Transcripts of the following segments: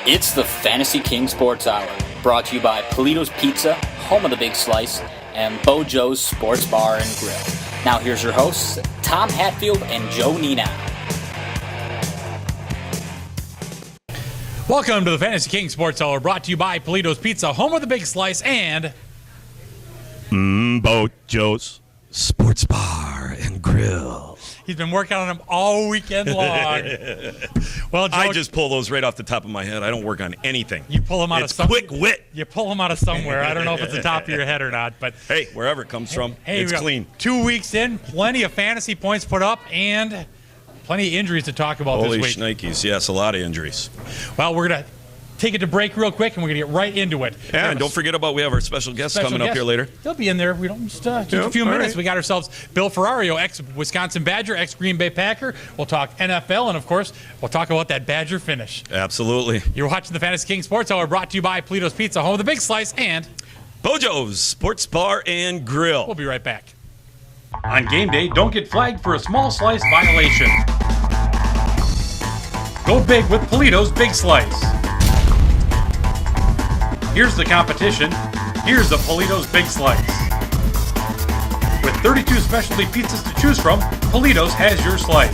It's the Fantasy King Sports Hour, brought to you by Polito's Pizza, home of the Big Slice, and Bojo's Sports Bar and Grill. Now here's your hosts, Tom Hatfield and Joe Nienow. Welcome to the Fantasy King Sports Hour, brought to you by Polito's Pizza, home of the Big Slice, and Bojo's Sports Bar and Grill. He's been working on them all weekend long. Well, Joe, I just pull those right off the top of my head. I don't work on anything. You pull them out of somewhere. Quick wit. You pull them out of somewhere. I don't know if it's the top of your head or not, but hey, wherever it comes from, hey, it's clean. 2 weeks in, plenty of fantasy points put up, and plenty of injuries to talk about Holy this week. shnikes, yes, a lot of injuries. Well, we're going to take it to break real quick, and we're going to get right into it. And don't forget we have our special guests coming up here later. They'll be in there. We don't just a few minutes. Right. We got ourselves Bill Ferrario, ex-Wisconsin Badger, ex-Green Bay Packer. We'll talk NFL, and, of course, we'll talk about that Badger finish. Absolutely. You're watching the Fantasy King Sports Hour, brought to you by Polito's Pizza, home of the Big Slice, and Bojo's Sports Bar and Grill. We'll be right back. On game day, don't get flagged for a small slice violation. Go big with Polito's Big Slice. Here's the competition. Here's the Polito's Big Slice. With 32 specialty pizzas to choose from, Polito's has your slice.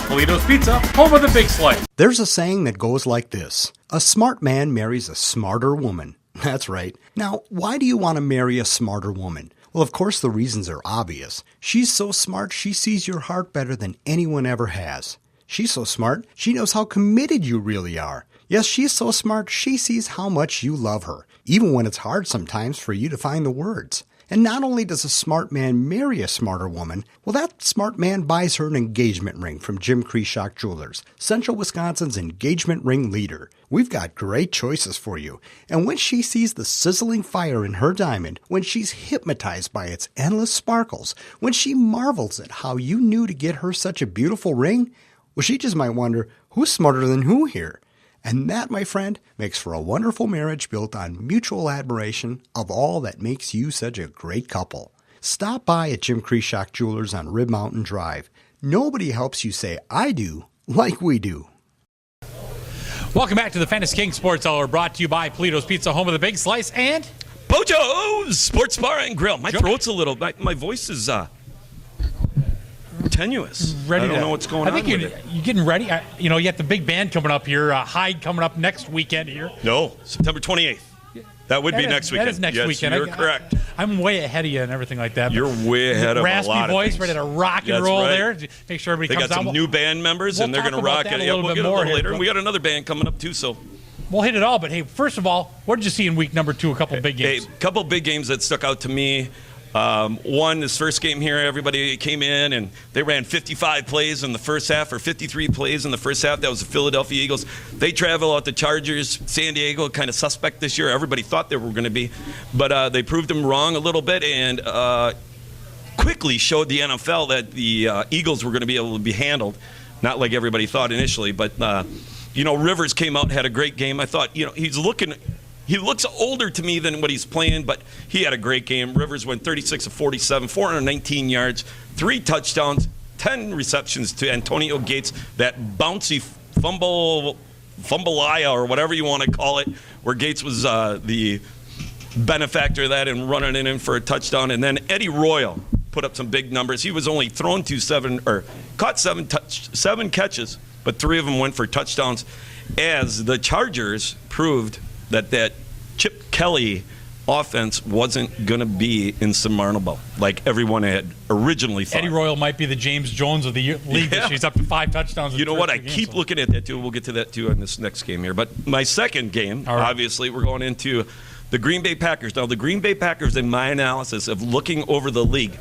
Polito's Pizza, home of the Big Slice. There's a saying that goes like this: a smart man marries a smarter woman. That's right. Now, why do you want to marry a smarter woman? Well, of course, the reasons are obvious. She's so smart, she sees your heart better than anyone ever has. She's so smart, she knows how committed you really are. Yes, she's so smart, she sees how much you love her, even when it's hard sometimes for you to find the words. And not only does a smart man marry a smarter woman, well, that smart man buys her an engagement ring from Jim Kreshock Jewelers, Central Wisconsin's engagement ring leader. We've got great choices for you. And when she sees the sizzling fire in her diamond, when she's hypnotized by its endless sparkles, when she marvels at how you knew to get her such a beautiful ring, well, she just might wonder, who's smarter than who here? And that, my friend, makes for a wonderful marriage built on mutual admiration of all that makes you such a great couple. Stop by at Jim Kreshock Jewelers on Rib Mountain Drive. Nobody helps you say I do like we do. Welcome back to the Fantasy King Sports Hour, brought to you by Polito's Pizza, home of the Big Slice, and Bojo's Sports Bar and Grill. My throat's a little, my voice is tenuous. I don't know what's going on. I think you're getting ready. You got the big band coming up here. Hyde coming up next weekend here. No, September 28th. That would be next weekend. That is next weekend. You're correct. I'm way ahead of you and everything like that. You're way ahead of a lot of raspy voice, things. ready to rock and roll there. Make sure everybody comes out. They got some new band members, and they're going to rock it. Yeah, we'll get a little later. And we got another band coming up, too, so. We'll hit it all, but hey, first of all, what did you see in week number 2? A couple big games. A couple big games that stuck out to me. One, this first game here, everybody came in and they ran 55 plays in the first half, or 53 plays in the first half. That was the Philadelphia Eagles. They travel out the Chargers. San Diego, kind of suspect this year. Everybody thought they were going to be, but they proved them wrong a little bit and quickly showed the NFL that the Eagles were going to be able to be handled. Not like everybody thought initially, but Rivers came out and had a great game. I thought, he looks older to me than what he's playing, but he had a great game. Rivers went 36 of 47, 419 yards, 3 touchdowns, 10 receptions to Antonio Gates. That bouncy fumbleia, or whatever you want to call it, where Gates was the benefactor of that and running it in for a touchdown. And then Eddie Royal put up some big numbers. He was only thrown to caught 7 catches, but 3 of them went for touchdowns, as the Chargers proved that Chip Kelly offense wasn't going to be insurmountable like everyone had originally thought. Eddie Royal might be the James Jones of the league. Yeah. He's up to 5 touchdowns. You know what? I keep looking at that, too. We'll get to that, too, in this next game here. But my second game, obviously, we're going into the Green Bay Packers. Now, the Green Bay Packers, in my analysis of looking over the league,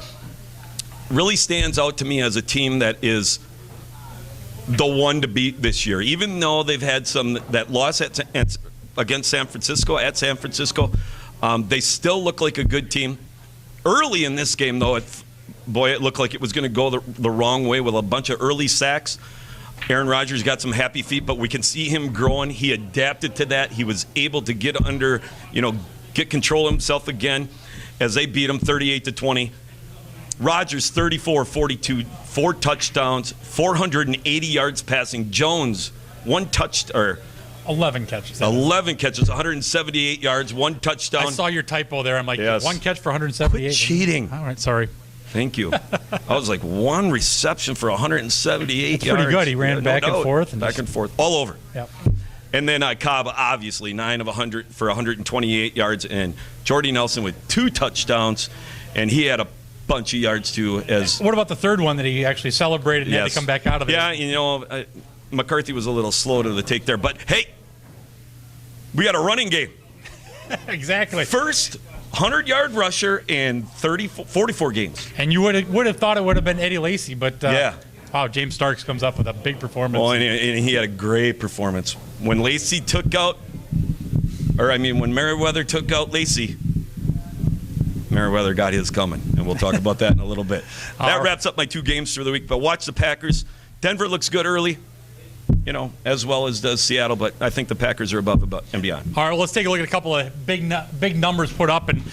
really stands out to me as a team that is the one to beat this year. Even though they've had that loss against San Francisco, they still look like a good team. Early in this game, though, it looked like it was going to go the wrong way with a bunch of early sacks. Aaron Rodgers got some happy feet, but we can see him growing. He adapted to that. He was able to get control of himself again as they beat him 38-20. Rodgers 34-42, 4 touchdowns, 480 yards passing. Jones 1 touchdown. 11 catches. 11 catches, 178 yards, 1 touchdown. I saw your typo there. I'm like, Yes. 1 catch for 178. Quit cheating. All right, sorry. Thank you. I was like 1 reception for 178 That's yards. pretty good. He ran back and forth. Back and forth. All over. Yep. And then Cobb, obviously, 9 of 100 for 128 yards. And Jordy Nelson with 2 touchdowns. And he had a bunch of yards, too. What about the third one that he actually celebrated and had to come back out of it? Yeah, McCarthy was a little slow to the take there. But, hey, we got a running game. Exactly. First 100-yard rusher in 44 games. And you would have thought it would have been Eddie Lacy, but Yeah. wow, James Starks comes up with a big performance. Oh, and he had a great performance. When Lacy took out, when Merriweather took out Lacy, Merriweather got his coming, and we'll talk about that in a little bit. That wraps up my 2 games for the week, but watch the Packers. Denver looks good early, as well as does Seattle, but I think the Packers are above and beyond. All right, well, let's take a look at a couple of big numbers put up. And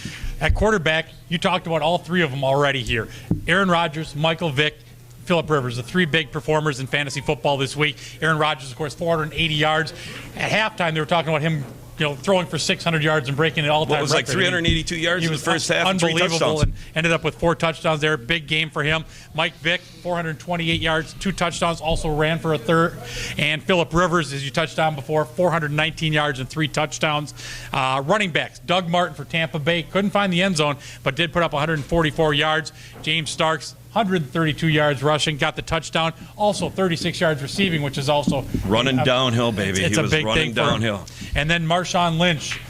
at quarterback, you talked about all 3 of them already here. Aaron Rodgers, Michael Vick, Phillip Rivers, the 3 big performers in fantasy football this week. Aaron Rodgers, of course, 480 yards. At halftime, they were talking about him throwing for 600 yards and breaking an all-time record. What was like 382 yards in the first half and 3 unbelievable touchdowns. And ended up with 4 touchdowns there. Big game for him. Mike Vick, 428 yards, 2 touchdowns, also ran for a third. And Phillip Rivers, as you touched on before, 419 yards and 3 touchdowns. Running backs, Doug Martin for Tampa Bay. Couldn't find the end zone, but did put up 144 yards. James Starks, 132 yards rushing, got the touchdown. Also 36 yards receiving, which is also Running downhill, baby. It's he a was big running thing for him. downhill. And then Marshawn Lynch,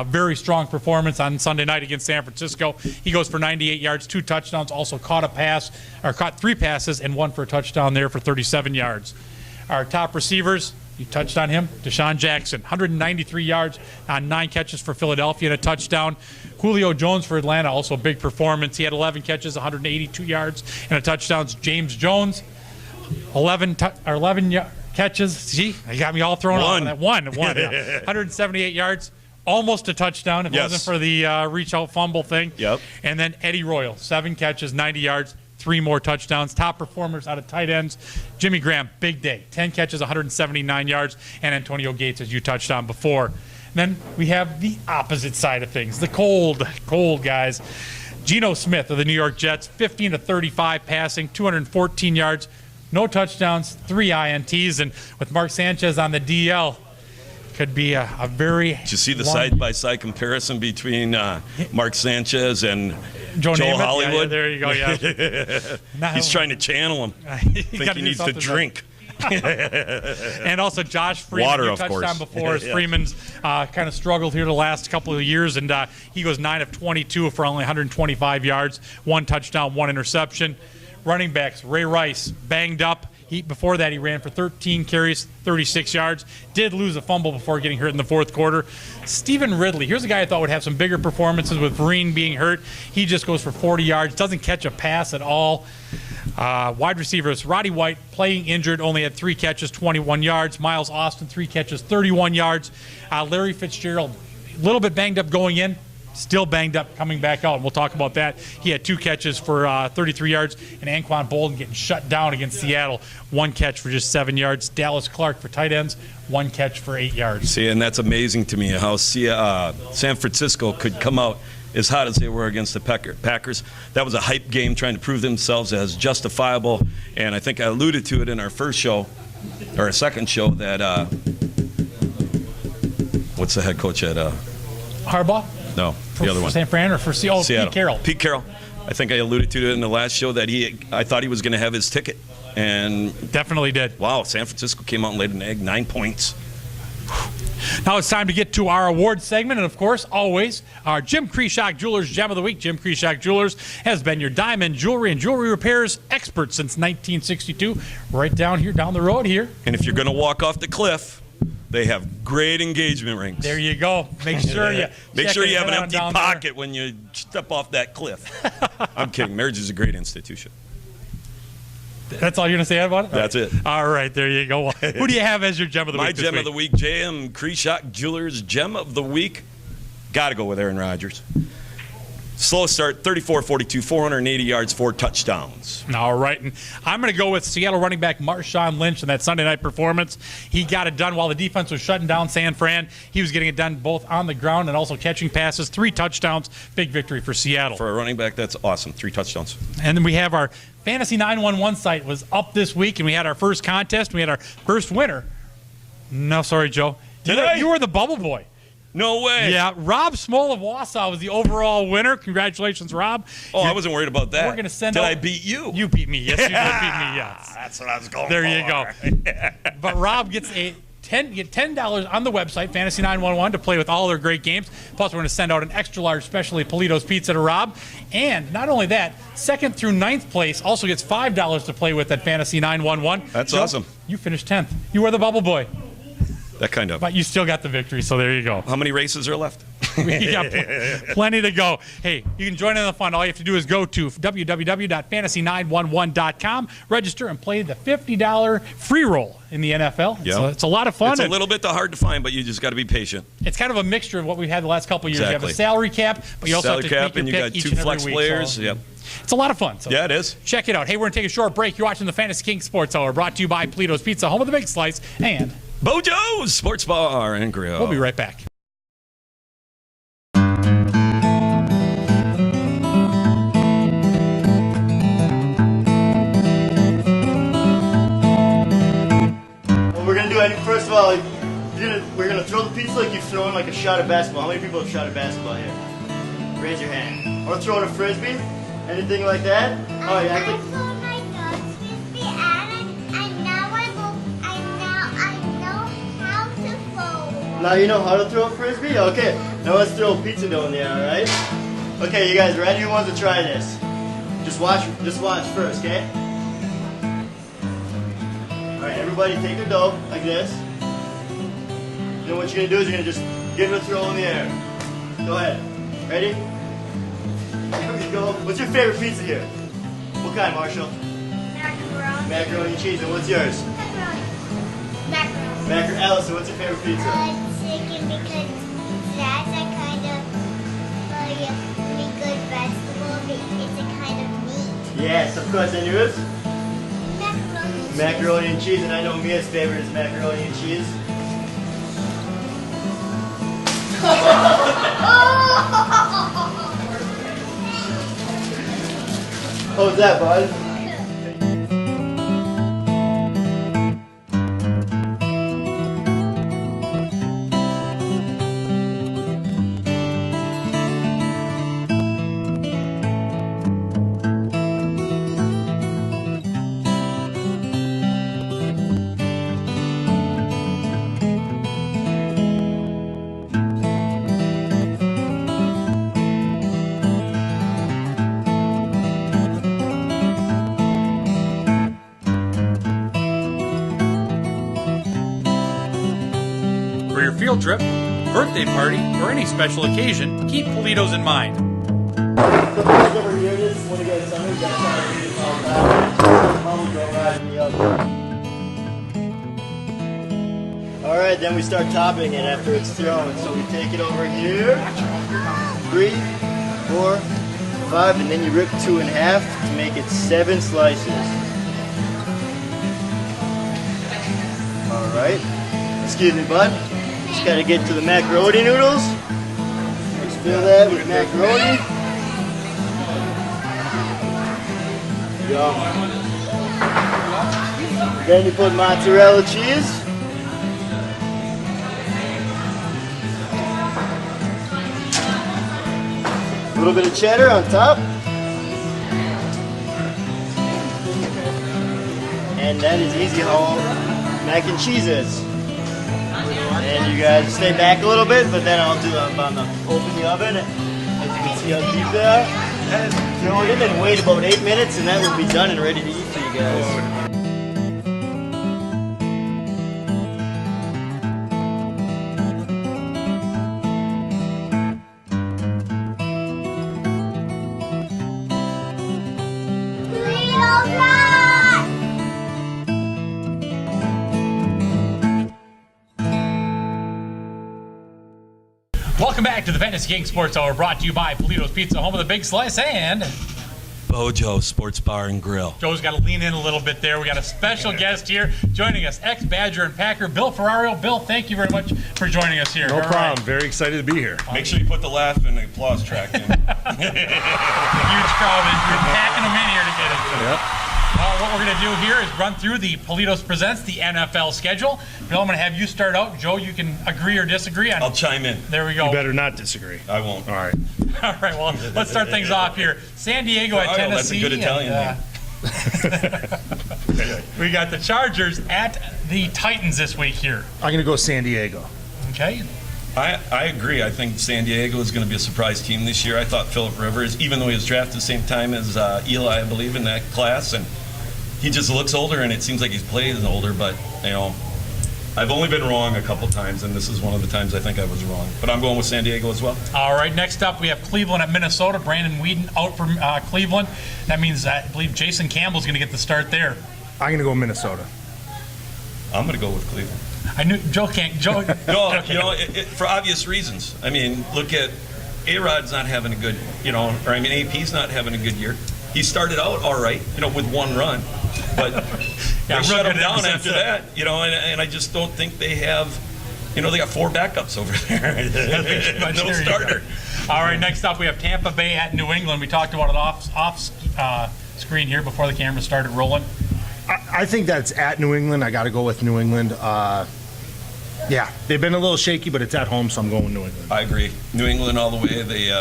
very strong performance on Sunday night against San Francisco. He goes for 98 yards, 2 touchdowns, also caught 3 passes and 1 for a touchdown there for 37 yards. Our top receivers, you touched on him, Deshaun Jackson, 193 yards on 9 catches for Philadelphia and a touchdown. Julio Jones for Atlanta, also a big performance. He had 11 catches, 182 yards and a touchdown. James Jones, 11 catches. See, you got me all thrown off. That one, yeah. 178 yards, almost a touchdown if it wasn't for the reach-out fumble thing. Yep. And then Eddie Royal, 7 catches, 90 yards, 3 more touchdowns. Top performers out of tight ends, Jimmy Graham, big day, 10 catches, 179 yards, and Antonio Gates, as you touched on before. And then we have the opposite side of things, the cold guys. Geno Smith of the New York Jets, 15 to 35 passing, 214 yards, no touchdowns, 3 INTs, and with Mark Sanchez on the DL, could be a very. Did you see the side-by-side comparison between Mark Sanchez and Joe Hollywood? Yeah, there you go. Yeah. He's trying to channel him. I think he needs to drink. And also Josh Freeman, Water, you of touched course. on before. As Freeman's kind of struggled here the last couple of years, and he goes 9 of 22 for only 125 yards, 1 touchdown, 1 interception. Running backs, Ray Rice, banged up. Before that, he ran for 13 carries, 36 yards. Did lose a fumble before getting hurt in the fourth quarter. Stephen Ridley, here's a guy I thought would have some bigger performances with Vereen being hurt. He just goes for 40 yards, doesn't catch a pass at all. Wide receivers, Roddy White, playing injured, only had 3 catches, 21 yards. Miles Austin, 3 catches, 31 yards. Larry Fitzgerald, a little bit banged up going in. Still banged up coming back out, and we'll talk about that. He had 2 catches for 33 yards, and Anquan Bolden getting shut down against Seattle. 1 catch for just 7 yards. Dallas Clark for tight ends, 1 catch for 8 yards. See, and that's amazing to me how San Francisco could come out as hot as they were against the Packers. That was a hype game trying to prove themselves as justifiable, and I think I alluded to it in our first show, or our second show, that what's the head coach at Harbaugh? No, the other one. San Fran or for Seattle? Pete Carroll. Pete Carroll. I think I alluded to it in the last show that I thought he was going to have his ticket. And definitely did. Wow, San Francisco came out and laid an egg, 9 points. Now it's time to get to our award segment, and of course, always, our Jim Kreshock Jewelers Gem of the Week. Jim Kreshock Jewelers has been your diamond jewelry and jewelry repairs expert since 1962, right down the road here. And if you're going to walk off the cliff, they have great engagement rings. There you go. Make sure you have an empty pocket when you step off that cliff. I'm kidding. Marriage is a great institution. That's all you're going to say about it? That's it. All right, there you go. Who do you have as your Gem of the Week this week? My Gem of the Week, J.M. Kreshock Jewelers Gem of the Week. Got to go with Aaron Rodgers. Slow start, 34-42, 480 yards, 4 touchdowns. All right, and I'm going to go with Seattle running back Marshawn Lynch in that Sunday night performance. He got it done while the defense was shutting down San Fran. He was getting it done both on the ground and also catching passes. 3 touchdowns, big victory for Seattle. For a running back, that's awesome. 3 touchdowns. And then we have our Fantasy 911 site was up this week, and we had our first contest. We had our first winner. No, sorry, Joe. You were the bubble boy. No way. Yeah, Rob Small of Wausau was the overall winner. Congratulations, Rob. I wasn't worried about that. We're going to send Did I beat you? You beat me. Yes, you did beat me, yes. That's what I was going there for. You go. But Rob gets $10 on the website, Fantasy 911, to play with all their great games. Plus, we're going to send out an extra large specialty Polito's Pizza to Rob. And not only that, 2nd through 9th place also gets $5 to play with at Fantasy 911. That's Joe, awesome. You finished 10th. You were the bubble boy. That kind of. But you still got the victory, so there you go. How many races are left? You got plenty to go. Hey, you can join in the fun. All you have to do is go to www.fantasy911.com, register, and play the $50 free roll in the NFL. Yep. So it's a lot of fun. It's a little bit hard to find, but you just got to be patient. It's kind of a mixture of what we've had the last couple of years. Exactly. You have a salary cap, but you also have to make your and you pick got each 2 and every flex week. players. So Yep. it's a lot of fun. So yeah, it is. Check it out. Hey, we're going to take a short break. You're watching the Fantasy King Sports Hour, brought to you by Polito's Pizza, home of the Big Slice, and Bojo's Sports Bar and Grill. We'll be right back. First of all, we're gonna throw the pizza like you've thrown like a shot at basketball. How many people have shot at basketball here? Raise your hand. Or throwing a frisbee? Anything like that? Oh yeah. I throw like a frisbee and I know how to throw. Now you know how to throw a frisbee? Okay. Now let's throw a pizza dough in the air, alright? Okay, you guys ready? Who wants to try this? Just watch first, okay? Alright, everybody take your dough like this. You know what you're going to do is you're going to just give it a throw in the air. Go ahead. Ready? Here we go. What's your favorite pizza here? What kind, Marshall? Macaroni. Macaroni and cheese. And what's yours? Macaroni. Allison, what's your favorite pizza? Chicken, because that's a kind of really good vegetable. It's a kind of meat. Yes, of course. And yours? Macaroni. Macaroni and cheese. And I know Mia's favorite is macaroni and cheese. What was that, bud? For your field trip, birthday party, or any special occasion, keep Polito's in mind. Alright, then we start topping it after it's thrown. So we take it over here, 3, 4, 5, and then you rip 2 in half to make it 7 slices. Alright, excuse me, bud. Just gotta get to the macaroni noodles. Let's fill that with macaroni. Yum. Then you put mozzarella cheese. A little bit of cheddar on top. And that is easy how mac and cheese is. And you guys stay back a little bit, but then I'll do open the oven. As you can see how deep they are. Throw it in and wait about 8 minutes, and that will be done and ready to eat for you guys. Welcome back to the Fantasy King Sports Hour, brought to you by Polito's Pizza, home of the Big Slice, and Bojo Sports Bar and Grill. Joe's got to lean in a little bit there. We got a special guest here joining us, ex-Badger and Packer, Bill Ferrario. Bill, thank you very much for joining us here. No problem. Very excited to be here. Make sure you put the laugh and the applause track in. Huge crowd. You're packing them in here to get it. Yep. Well, what we're going to do here is run through the Politos Presents, the NFL schedule. Bill, I'm going to have you start out. Joe, you can agree or disagree. I'll chime in. There we go. You better not disagree. I won't. All right. All right, well, let's start things off here. San Diego at Tennessee. That's a good Italian name. We got the Chargers at the Titans this week here. I'm going to go San Diego. Okay. I agree. I think San Diego is going to be a surprise team this year. I thought Phillip Rivers, even though he was drafted the same time as Eli, I believe, in that class, and he just looks older, and it seems like he's playing older, but, you know, I've only been wrong a couple times, and this is one of the times I think I was wrong. But I'm going with San Diego as well. All right, next up we have Cleveland at Minnesota. Brandon Whedon out for Cleveland. That means I believe Jason Campbell's going to get the start there. I'm going to go Minnesota. I'm going to go with Cleveland. I knew Joe can't. Joe. No, you know, for obvious reasons. I mean, look at A-Rod's not having a good, AP's not having a good year. He started out all right, with one run, but they shut him down after that, and I just don't think they have, they got 4 backups over there. No starter. All right, next up we have Tampa Bay at New England. We talked about it off screen here before the camera started rolling. I think that's at New England. I got to go with New England. Yeah, they've been a little shaky, but it's at home, so I'm going New England. I agree. New England all the way. They,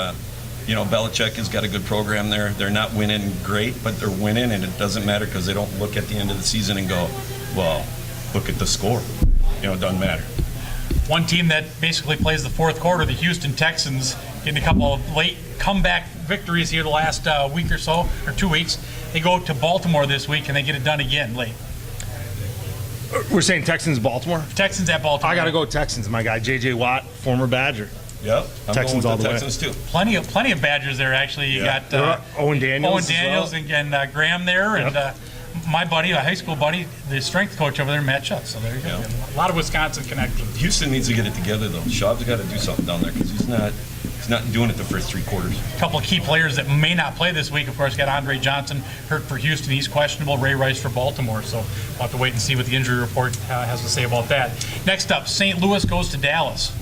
Belichick has got a good program there. They're not winning great, but they're winning, and it doesn't matter because they don't look at the end of the season and go, well, look at the score. It doesn't matter. One team that basically plays the fourth quarter, the Houston Texans, getting a couple of late comeback victories here the last week or so, or 2 weeks. They go to Baltimore this week, and they get it done again late. We're saying Texans, Baltimore? Texans at Baltimore. I got to go Texans. My guy, J.J. Watt, former Badger. Yep. Texans all the way. Texans too. Plenty of Badgers there, actually. You got Owen Daniels and Graham there, yep. And my buddy, a high school buddy, the strength coach over there, Matt Schutz. So there you go. Yeah. A lot of Wisconsin connections. Houston needs to get it together, though. Schaub's got to do something down there because he's not doing it the first 3 quarters. A couple of key players that may not play this week, of course, got Andre Johnson hurt for Houston. He's questionable. Ray Rice for Baltimore. So we'll have to wait and see what the injury report has to say about that. Next up, St. Louis goes to Dallas.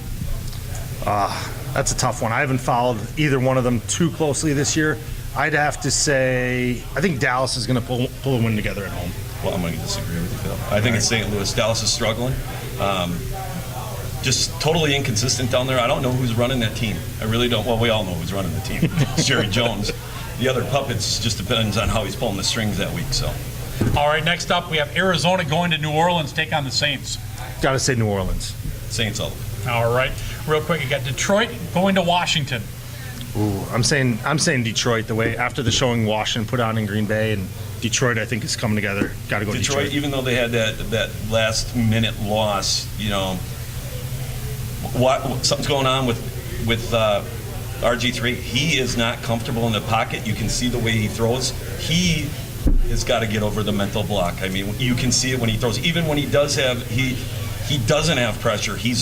That's a tough one. I haven't followed either one of them too closely this year. I'd have to say I think Dallas is going to pull a win together at home. Well, I'm going to disagree with you, Phil. I think it's St. Louis. Dallas is struggling. Just totally inconsistent down there. I don't know who's running that team. I really don't. Well, we all know who's running the team. It's Jerry Jones. The other puppets just depends on how he's pulling the strings that week. So. All right, next up we have Arizona going to New Orleans, take on the Saints. Got to say New Orleans. Saints all the way. All right, real quick, you got Detroit going to Washington. Ooh, I'm saying Detroit. The way after the showing Washington put on in Green Bay, and Detroit I think is coming together. Got to go Detroit. Even though they had that last minute loss, something's going on with RG3. He is not comfortable in the pocket. You can see the way he throws. He has got to get over the mental block. I mean, you can see it when he throws. Even when he doesn't have pressure. He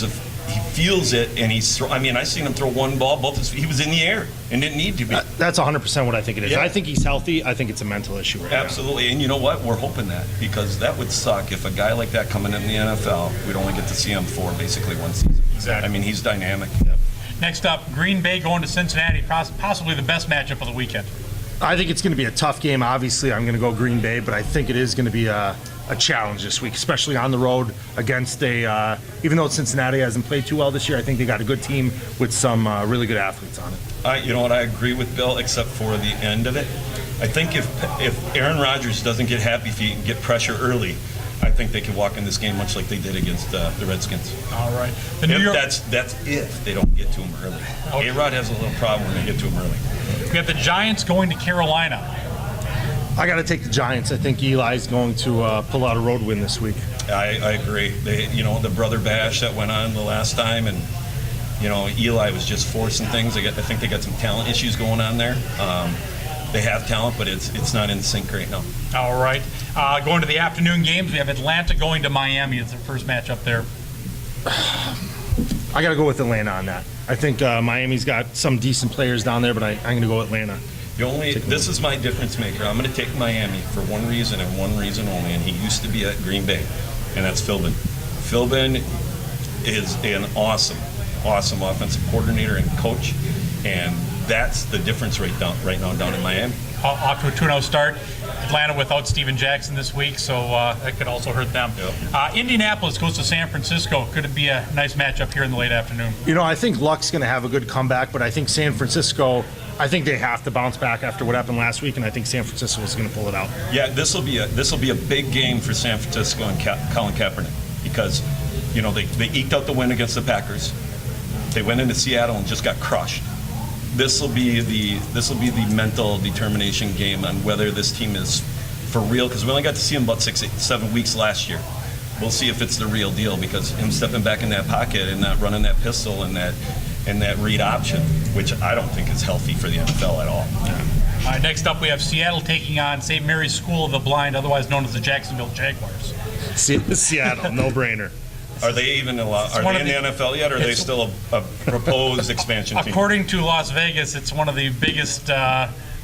feels it, and I seen him throw one ball. He was in the air and didn't need to be. That's 100% what I think it is. Yeah. I think he's healthy. I think it's a mental issue right now. Absolutely, and you know what? We're hoping that because that would suck if a guy like that coming in the NFL, we'd only get to see him for basically 1 season. Exactly. I mean, he's dynamic. Yep. Next up, Green Bay going to Cincinnati, possibly the best matchup of the weekend. I think it's going to be a tough game. Obviously, I'm going to go Green Bay, but I think it is going to be a challenge this week, especially on the road against even though Cincinnati hasn't played too well this year, I think they got a good team with some really good athletes on it. You know what? I agree with Bill, except for the end of it. I think if Aaron Rodgers doesn't get happy if he can get pressure early, I think they can walk in this game much like they did against the Redskins. All right. That's if they don't get to him early. Okay. A-Rod has a little problem when they get to him early. We have the Giants going to Carolina. I got to take the Giants. I think Eli's going to pull out a road win this week. I agree. The brother bash that went on the last time, and Eli was just forcing things. I think they got some talent issues going on there. They have talent, but it's not in sync right now. All right. Going to the afternoon games, we have Atlanta going to Miami. It's their first matchup there. I got to go with Atlanta on that. I think Miami's got some decent players down there, but I'm going to go Atlanta. This is my difference maker. I'm going to take Miami for one reason and one reason only, and he used to be at Green Bay, and that's Philbin. Philbin is an awesome offensive coordinator and coach, and that's the difference right now down in Miami. Off to a 2-0 start. Atlanta without Steven Jackson this week, so that could also hurt them. Yep. Indianapolis goes to San Francisco. Could it be a nice matchup here in the late afternoon? I think Luck's going to have a good comeback, but I think San Francisco, I think they have to bounce back after what happened last week, and I think San Francisco is going to pull it out. Yeah, this will be a big game for San Francisco and Colin Kaepernick because they eked out the win against the Packers. They went into Seattle and just got crushed. This will be the mental determination game on whether this team is for real, because we only got to see him about 6-7 weeks last year. We'll see if it's the real deal, because him stepping back in that pocket and not running that pistol and that read option, which I don't think is healthy for the NFL at all. All right, next up we have Seattle taking on St. Mary's School of the Blind, otherwise known as the Jacksonville Jaguars. Seattle, no-brainer. Are they even allowed? Are they in the NFL yet, or are they still a proposed expansion team? According to Las Vegas, it's one of the biggest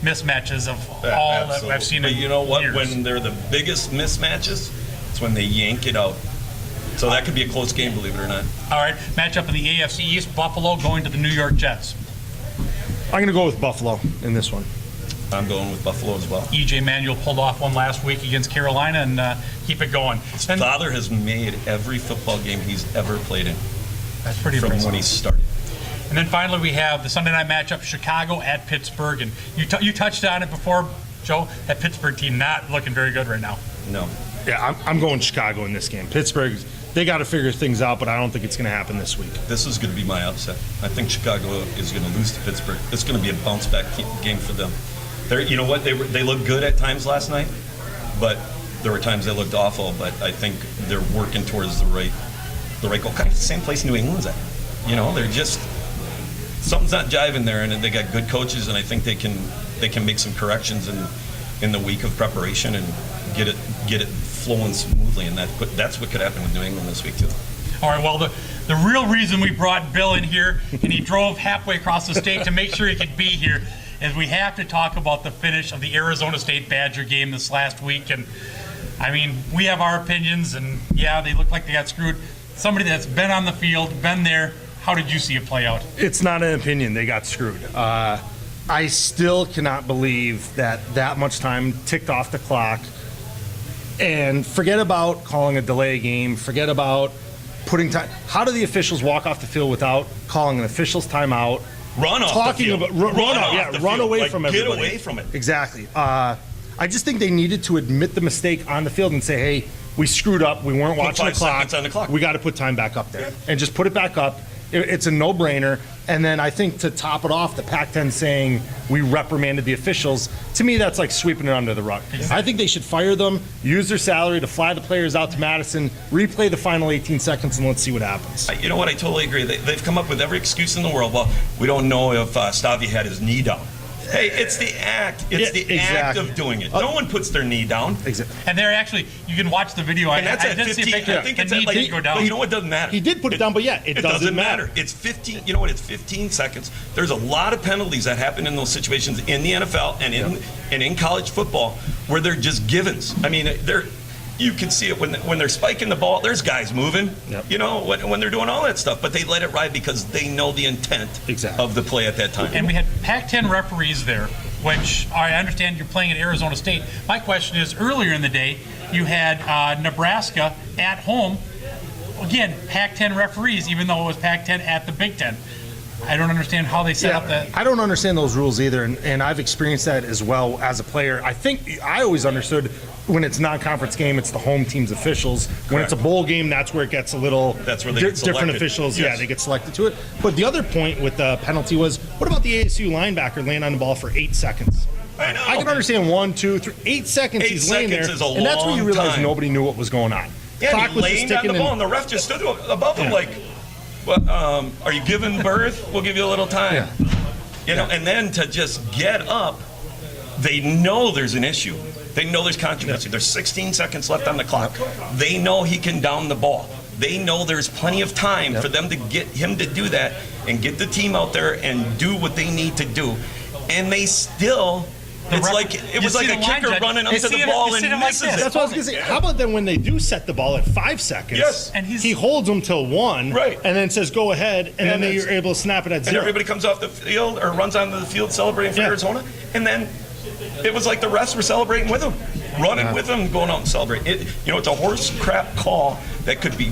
mismatches of all that I've seen in years. But you know what? When they're the biggest mismatches, it's when they yank it out. So that could be a close game, believe it or not. All right, matchup in the AFC East, Buffalo going to the New York Jets. I'm going to go with Buffalo in this one. I'm going with Buffalo as well. E.J. Manuel pulled off one last week against Carolina and keep it going. His father has made every football game he's ever played in. That's pretty from impressive. When he started. And then finally we have the Sunday night matchup, Chicago at Pittsburgh. And you touched on it before, Joe, that Pittsburgh team not looking very good right now. No. Yeah, I'm going Chicago in this game. Pittsburgh, they got to figure things out, but I don't think it's going to happen this week. This is going to be my upset. I think Chicago is going to lose to Pittsburgh. It's going to be a bounce-back game for them. You know what? They looked good at times last night, but there were times they looked awful. But I think they're working towards the right goal. Kind of the same place New England's at. They're just something's not jiving there, and they got good coaches, and I think they can make some corrections in the week of preparation and get it flowing smoothly. And that's what could happen with New England this week too. All right. Well, the real reason we brought Bill in here, and he drove halfway across the state to make sure he could be here, is we have to talk about the finish of the Arizona State Badger game this last week. And, I mean, we have our opinions, and, yeah, they look like they got screwed. Somebody that's been on the field, been there, how did you see it play out? It's not an opinion. They got screwed. I still cannot believe that much time ticked off the clock. And forget about calling a delay game. Forget about putting time. How do the officials walk off the field without calling an official's timeout? Run off the field. Run away from everybody. Get away from it. Exactly. I just think they needed to admit the mistake on the field and say, hey, we screwed up. We weren't watching the clock. 5 seconds on the clock. We got to put time back up there. And just put it back up. It's a no-brainer. And then I think to top it off, the Pac-10 saying we reprimanded the officials, to me that's like sweeping it under the rug. Exactly. I think they should fire them, use their salary to fly the players out to Madison, replay the final 18 seconds, and let's see what happens. You know what? I totally agree. They've come up with every excuse in the world. Well, we don't know if Stavi had his knee down. Hey, it's the act. It's the act of doing it. No one puts their knee down. Exactly. And they're actually, you can watch the video. And that's I at didn't 15. see a picture. I think it's the at knee like, didn't go down. But you know what? Doesn't matter. He did put it down, but yeah, it doesn't matter. It's 15. You know what? It's 15 seconds. There's a lot of penalties that happen in those situations in the NFL and in college football where they're just givens. I mean, you can see it when they're spiking the ball. There's guys moving, when they're doing all that stuff. But they let it ride because they know the intent of the play at that time. And we had Pac-10 referees there, which I understand you're playing at Arizona State. My question is, earlier in the day, you had Nebraska at home. Again, Pac-10 referees, even though it was Pac-10 at the Big Ten. I don't understand how they set up that. I don't understand those rules either, and I've experienced that as well as a player. I think I always understood when it's non-conference game, it's the home team's officials. Correct. When it's a bowl game, that's where it gets a little different officials. Yes. Yeah, they get selected to it. But the other point with the penalty was, what about the ASU linebacker laying on the ball for 8 seconds? I know. I can understand 1, 2, 3, 8 seconds. He's laying there, is a and that's when you realize time. Nobody knew what was going on. Yeah, Clock he laying on the ball, and the ref just stood above him like, well, are you giving birth? We'll give you a little time. Yeah. And then to just get up, they know there's an issue. They know there's controversy. There's 16 seconds left on the clock. They know he can down the ball. They know there's plenty of time for them to get him to do that and get the team out there and do what they need to do. And they still, it was like a kicker running up to the ball and misses it. That's what I was going to say. How about then when they do set the ball at 5 seconds? Yes. And he holds them till 1. Right. And then says, go ahead. And then they're able to snap it at 0. And everybody comes off the field or runs onto the field celebrating for Arizona. And then it was like the refs were celebrating with them, running with them, going out and celebrating. It's a horse crap call that could be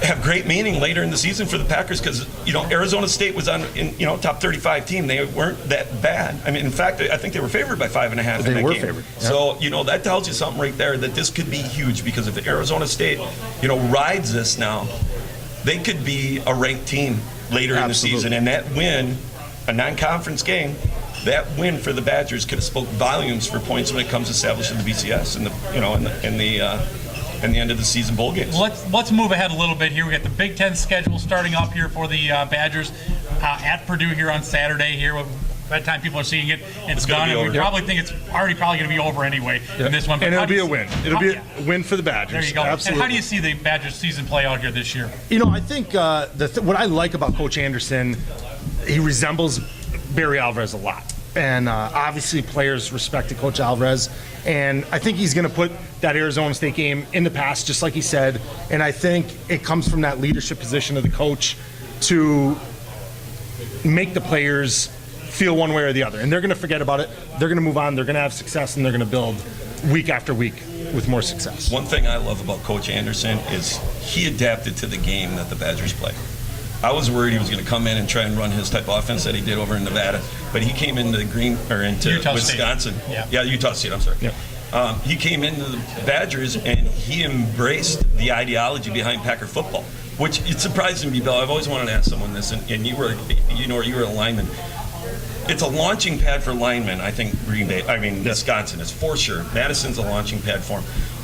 have great meaning later in the season for the Packers because, Arizona State was on, top 35 team. They weren't that bad. I mean, in fact, I think they were favored by 5.5 in that game. They were favored. Yeah. So, that tells you something right there that this could be huge because if Arizona State, rides this now, they could be a ranked team later in the season. And that win, a non-conference game, that win for the Badgers could have spoke volumes for points when it comes to establishing the BCS and the end of the season bowl games. Let's move ahead a little bit here. We got the Big Ten schedule starting up here for the Badgers at Purdue here on Saturday. Here, by the time people are seeing it, it's done. And we probably think it's already probably going to be over anyway in this one. But and it'll be a win. It'll be a win for the Badgers. There you go. Absolutely. And how do you see the Badgers season play out here this year? I think what I like about Coach Anderson, he resembles Barry Alvarez a lot. And obviously players respected Coach Alvarez. And I think he's going to put that Arizona State game in the past, just like he said. And I think it comes from that leadership position of the coach to make the players feel one way or the other. And they're going to forget about it. They're going to move on. They're going to have success, and they're going to build week after week with more success. One thing I love about Coach Anderson is he adapted to the game that the Badgers play. I was worried he was going to come in and try and run his type of offense that he did over in Nevada, but he came into Utah Wisconsin. State. Utah State. I'm sorry. Yeah. He came into the Badgers and he embraced the ideology behind Packer football, which it surprised me, Bill. I've always wanted to ask someone this, and you were a lineman. It's a launching pad for linemen. I think Wisconsin is for sure. Madison's a launching pad for him.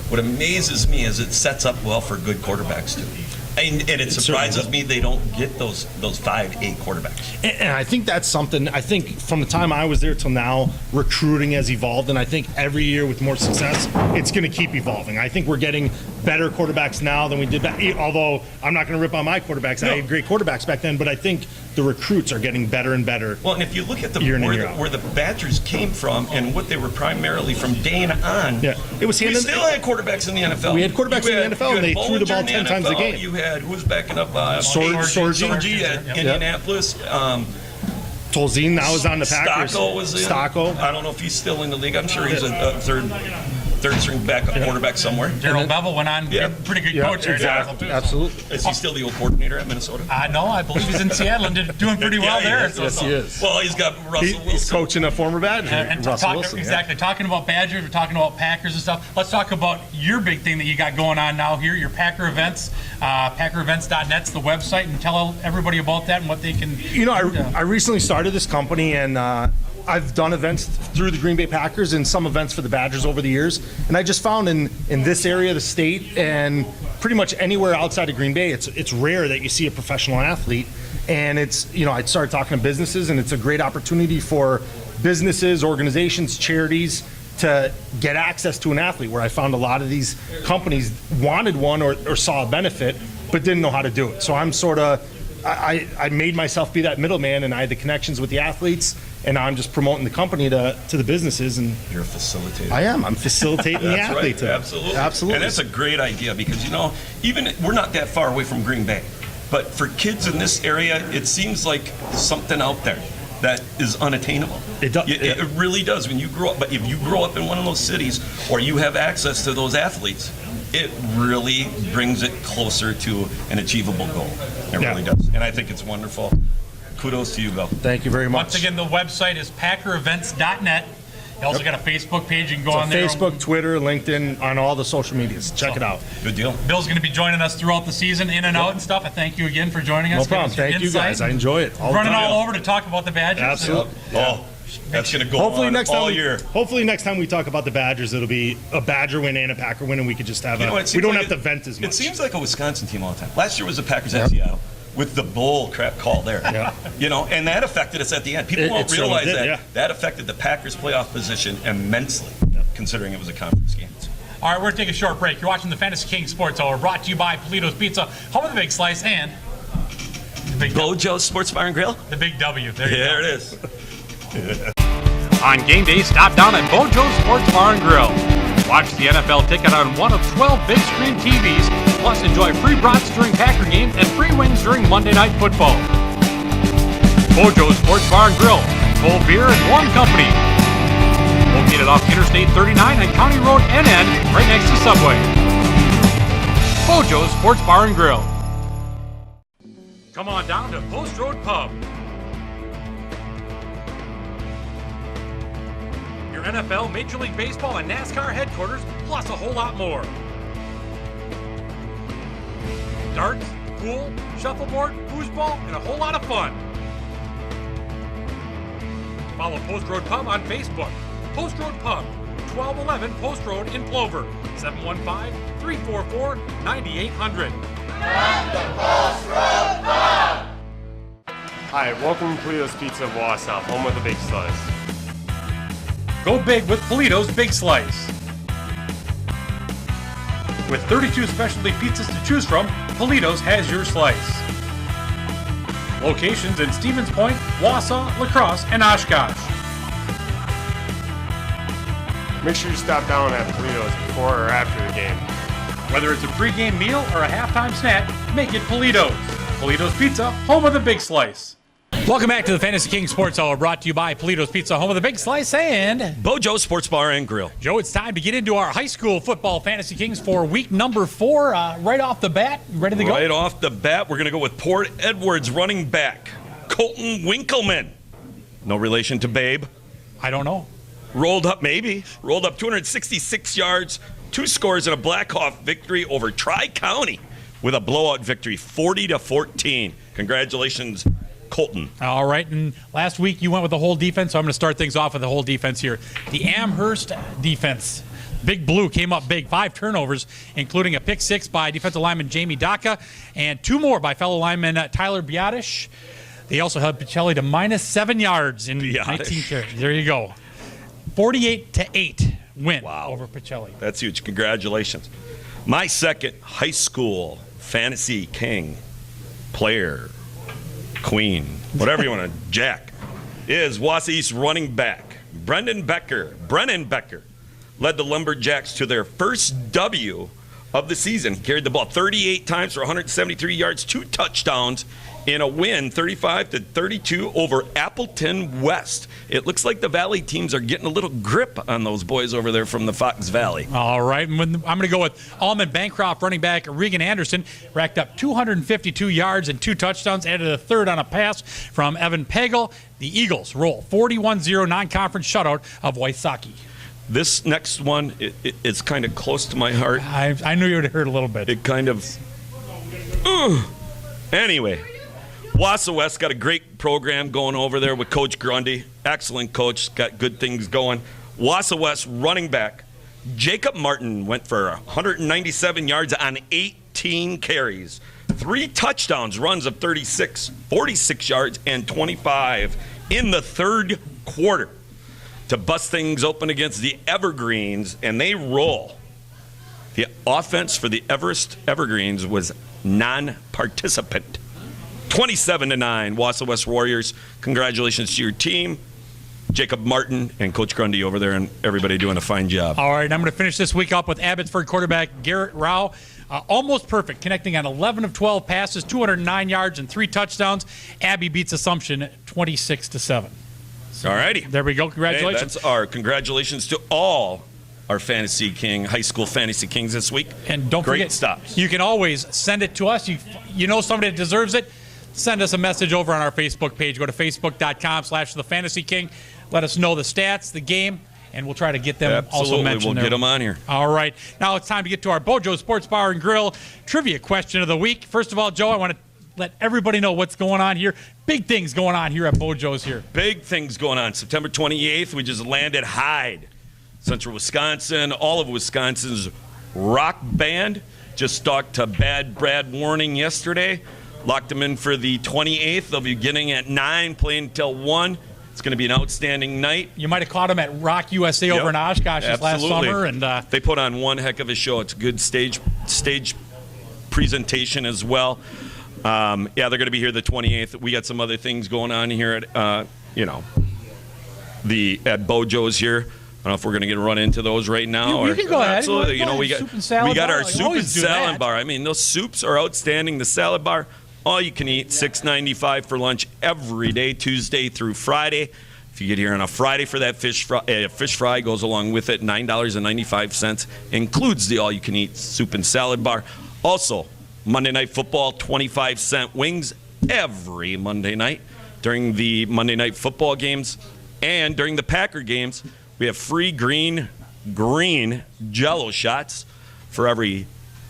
What amazes me is it sets up well for good quarterbacks too. And it surprises me they don't get those 5'8" quarterbacks. And I think that's something, I think from the time I was there till now, recruiting has evolved. And I think every year with more success, it's going to keep evolving. I think we're getting better quarterbacks now than we did back. Although I'm not going to rip on my quarterbacks. No. I had great quarterbacks back then. But I think the recruits are getting better and better. Well, and if you look at where the Badgers came from and what they were primarily from day on, we still had quarterbacks in the NFL. We had quarterbacks in the NFL, and they threw the ball 10 times a game. You had, who was backing up? Sorgi at Indianapolis. Tolzien now is on the Packers. Stocco was in. I don't know if he's still in the league. I'm sure he's a third string backup quarterback somewhere. Gerald Bevel went on, pretty good coach there. Exactly. Absolutely. Is he still the old coordinator at Minnesota? No, I believe he's in Seattle and doing pretty well there. Yes, he is. Well, he's got Russell Wilson. He's coaching a former Badger, Russell Wilson. Exactly. Talking about Badgers, we're talking about Packers and stuff. Let's talk about your big thing that you got going on now here, your Packer events. PackerEvents.net's the website, and tell everybody about that and what they can. I recently started this company, and I've done events through the Green Bay Packers and some events for the Badgers over the years. And I just found in this area of the state and pretty much anywhere outside of Green Bay, it's rare that you see a professional athlete. And it's, I started talking to businesses, and it's a great opportunity for businesses, organizations, charities to get access to an athlete, where I found a lot of these companies wanted one or saw a benefit, but didn't know how to do it. So I'm I made myself be that middleman, and I had the connections with the athletes, and now I'm just promoting the company to the businesses. And you're a facilitator. I am. I'm facilitating the athletes. Right. Absolutely. Absolutely. And that's a great idea because, even we're not that far away from Green Bay, but for kids in this area, it seems like something out there that is unattainable. It does. It really does when you grow up. But if you grow up in one of those cities or you have access to those athletes, it really brings it closer to an achievable goal. It really does. And I think it's wonderful. Kudos to you, Bill. Thank you very much. Once again, the website is PackerEvents.net. You also got a Facebook page. You can go on there. Facebook, Twitter, LinkedIn, on all the social medias. Check it out. Good deal. Bill's going to be joining us throughout the season, in and out and stuff. I thank you again for joining us. No problem. Thank you, guys. I enjoy it. Running all over to talk about the Badgers. Absolutely. That's going to go on all year. Hopefully next time we talk about the Badgers, it'll be a Badger win and a Packer win, and we could just have we don't have to vent as much. It seems like a Wisconsin team all the time. Last year was the Packers at Seattle with the bull crap call there. And that affected us at the end. People don't realize that. That affected the Packers' playoff position immensely, considering it was a conference game. All right, we're going to take a short break. You're watching the Fantasy King Sports Hour, brought to you by Polito's Pizza, home of the Big Slice, and the Big Bojo's Sports Bar and Grill. The Big W. There you go. There it is. On game day, stop down at Bojo's Sports Bar and Grill. Watch the NFL ticket on one of 12 big screen TVs, plus enjoy free brats during Packer games and free wings during Monday Night Football. Bojo's Sports Bar and Grill, cold beer and warm company. Located off Interstate 39 and County Road NN, right next to Subway. Bojo's Sports Bar and Grill. Come on down to Post Road Pub. Your NFL, Major League Baseball, and NASCAR headquarters, plus a whole lot more. Darts, pool, shuffleboard, foosball, and a whole lot of fun. Follow Post Road Pub on Facebook. Post Road Pub, 1211 Post Road in Plover, 715-344-9800. Hi, welcome to Polito's Pizza of Wausau, home of the Big Slice. Go big with Polito's Big Slice. With 32 specialty pizzas to choose from, Polito's has your slice. Locations in Stevens Point, Wausau, La Crosse, and Oshkosh. Make sure you stop down at Polito's before or after the game. Whether it's a pregame meal or a halftime snack, make it Polito's. Polito's Pizza, home of the Big Slice. Welcome back to the Fantasy King Sports Hour, brought to you by Polito's Pizza, home of the Big Slice, and Bojo's Sports Bar and Grill. Joe, it's time to get into our high school football Fantasy Kings for week number 4. Right off the bat, ready to go? Right off the bat, we're going to go with Port Edwards running back, Colton Winkleman. No relation to Babe. I don't know. Rolled up 266 yards, 2 scores, and a Blackhawk victory over Tri-County with a blowout victory, 40-14. Congratulations, Colton. All right, and last week you went with the whole defense, so I'm going to start things off with the whole defense here. The Amherst defense. Big Blue came up big, 5 turnovers, including a pick 6 by defensive lineman Jamie Daka, and 2 more by fellow lineman Tyler Biadish. They also held Pacelli to minus 7 yards in 19 carries. There you go. 48-8 win over Pacelli. That's huge. Congratulations. My second high school fantasy king, player, queen, whatever you want to jack, is Wausau East running back Brennan Becker. Led the Lumberjacks to their first W of the season. He carried the ball 38 times for 173 yards, 2 touchdowns in a win, 35-32 over Appleton West. It looks like the Valley teams are getting a little grip on those boys over there from the Fox Valley. All right, I'm going to go with Almond Bancroft running back Regan Anderson. Racked up 252 yards and 2 touchdowns, added a third on a pass from Evan Pagel. The Eagles roll 41-0 non-conference shutout of Wysocki. This next one, it's kind of close to my heart. I knew you would hurt a little bit. It kind of... Anyway, Wausau West got a great program going over there with Coach Grundy. Excellent coach, got good things going. Wausau West running back Jacob Martin went for 197 yards on 18 carries. 3 touchdowns, runs of 36, 46 yards, and 25 in the third quarter to bust things open against the Evergreens, and they roll. The offense for the Evergreens was non-participant. 27-9, Wausau West Warriors. Congratulations to your team, Jacob Martin and Coach Grundy over there, and everybody doing a fine job. All right, I'm going to finish this week up with Abbotsford quarterback Garrett Rao. Almost perfect, connecting on 11 of 12 passes, 209 yards, and 3 touchdowns. Abbey beats Assumption 26-7. All righty. There we go. Congratulations. Hey, that's our congratulations to all our Fantasy King, high school Fantasy Kings this week. And don't Great forget, stops. You can always send it to us. You know somebody that deserves it, send us a message over on our Facebook page. Go to facebook.com/thefantasyking. Let us know the stats, the game, and we'll try to get them also mentioned. We'll get them on here. All right. Now it's time to get to our Bojo Sports Bar and Grill trivia question of the week. First of all, Joe, I want to let everybody know what's going on here. Big things going on here at Bojo's here. Big things going on. September 28th, we just landed Hyde. Central Wisconsin, all of Wisconsin's rock band. Just talked to Bad Brad Warning yesterday. Locked them in for the 28th. They'll be beginning at 9, playing until 1. It's going to be an outstanding night. You might have caught him at Rock USA over in Oshkosh this last summer. And they put on one heck of a show. It's a good stage presentation as well. They're going to be here the 28th. We got some other things going on here at at Bojo's here. I don't know if we're going to get run into those right now. You can go ahead. Absolutely. We got our soup and salad bar. I mean, those soups are outstanding. The salad bar, all you can eat, $6.95 for lunch every day, Tuesday through Friday. If you get here on a Friday for that fish fry goes along with it, $9.95, includes the all-you-can-eat soup and salad bar. Also, Monday Night Football, 25-cent wings every Monday night during the Monday Night Football games. And during the Packer games, we have free green Jell-O shots for every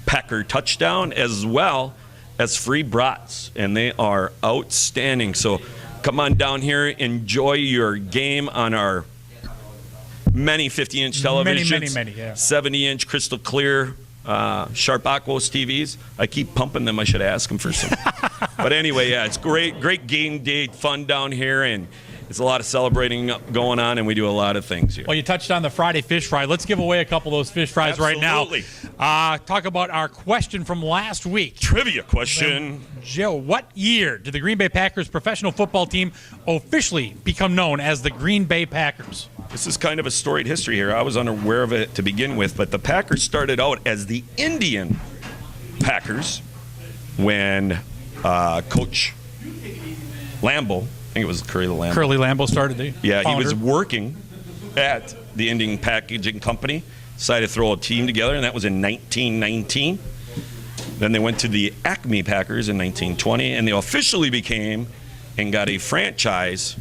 Packer touchdown, as well as free brats, and they are outstanding. So come on down here, enjoy your game on our many 50-inch televisions, many, yeah. 70-inch crystal clear Sharp Aquos TVs. I keep pumping them. I should ask them for some. But anyway, yeah, it's great game day fun down here, and it's a lot of celebrating going on, and we do a lot of things here. Well, you touched on the Friday fish fry. Let's give away a couple of those fish fries right now. Talk about our question from last week. Trivia question. Joe, what year did the Green Bay Packers professional football team officially become known as the Green Bay Packers? This is kind of a storied history here. I was unaware of it to begin with, but the Packers started out as the Indian Packers when Coach Lambeau, I think it was Curly Lambeau started the founder. He was working at the Indian Packaging Company, decided to throw a team together, and that was in 1919. Then they went to the Acme Packers in 1920, and they officially became and got a franchise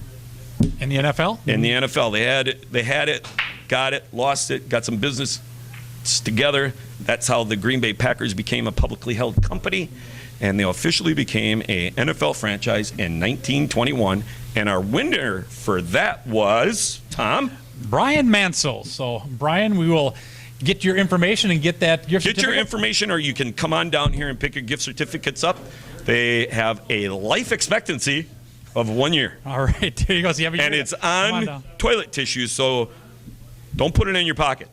in the NFL. In the NFL, they had it, got it, lost it, got some business together. That's how the Green Bay Packers became a publicly held company. And they officially became a NFL franchise in 1921. And our winner for that was, Tom? Brian Mansell. So, Brian, we will get your information and get that gift certificate. Get your information, or you can come on down here and pick your gift certificates up. They have a life expectancy of 1 year. All right, there you go. So and it's on toilet tissue, so don't put it in your pocket.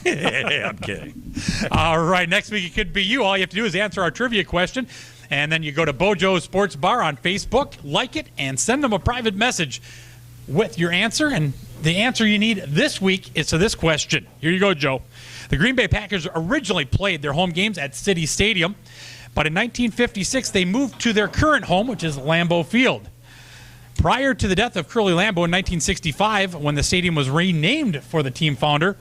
I'm kidding. All right, next week it could be you. All you have to do is answer our trivia question, and then you go to Bojo's Sports Bar on Facebook, like it, and send them a private message with your answer. And the answer you need this week is to this question. Here you go, Joe. The Green Bay Packers originally played their home games at City Stadium, but in 1956 they moved to their current home, which is Lambeau Field. Prior to the death of Curly Lambeau in 1965, when the stadium was renamed for the team founder,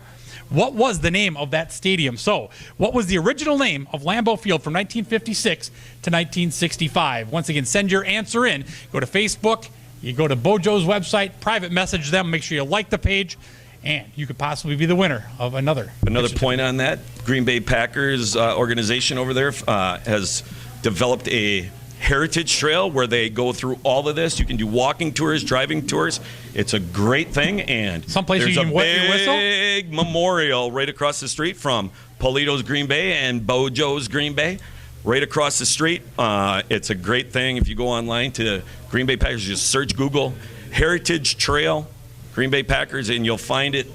what was the name of that stadium? So, what was the original name of Lambeau Field from 1956 to 1965? Once again, send your answer in. Go to Facebook, you go to Bojo's website, private message them, make sure you like the page, and you could possibly be the winner of another point on that. Green Bay Packers organization over there has developed a heritage trail where they go through all of this. You can do walking tours, driving tours. It's a great thing, and someplace you can wet your whistle. There's a big memorial right across the street from Polito's Green Bay and Bojo's Green Bay. Right across the street. It's a great thing. If you go online to Green Bay Packers, just search Google Heritage Trail Green Bay Packers, and you'll find it.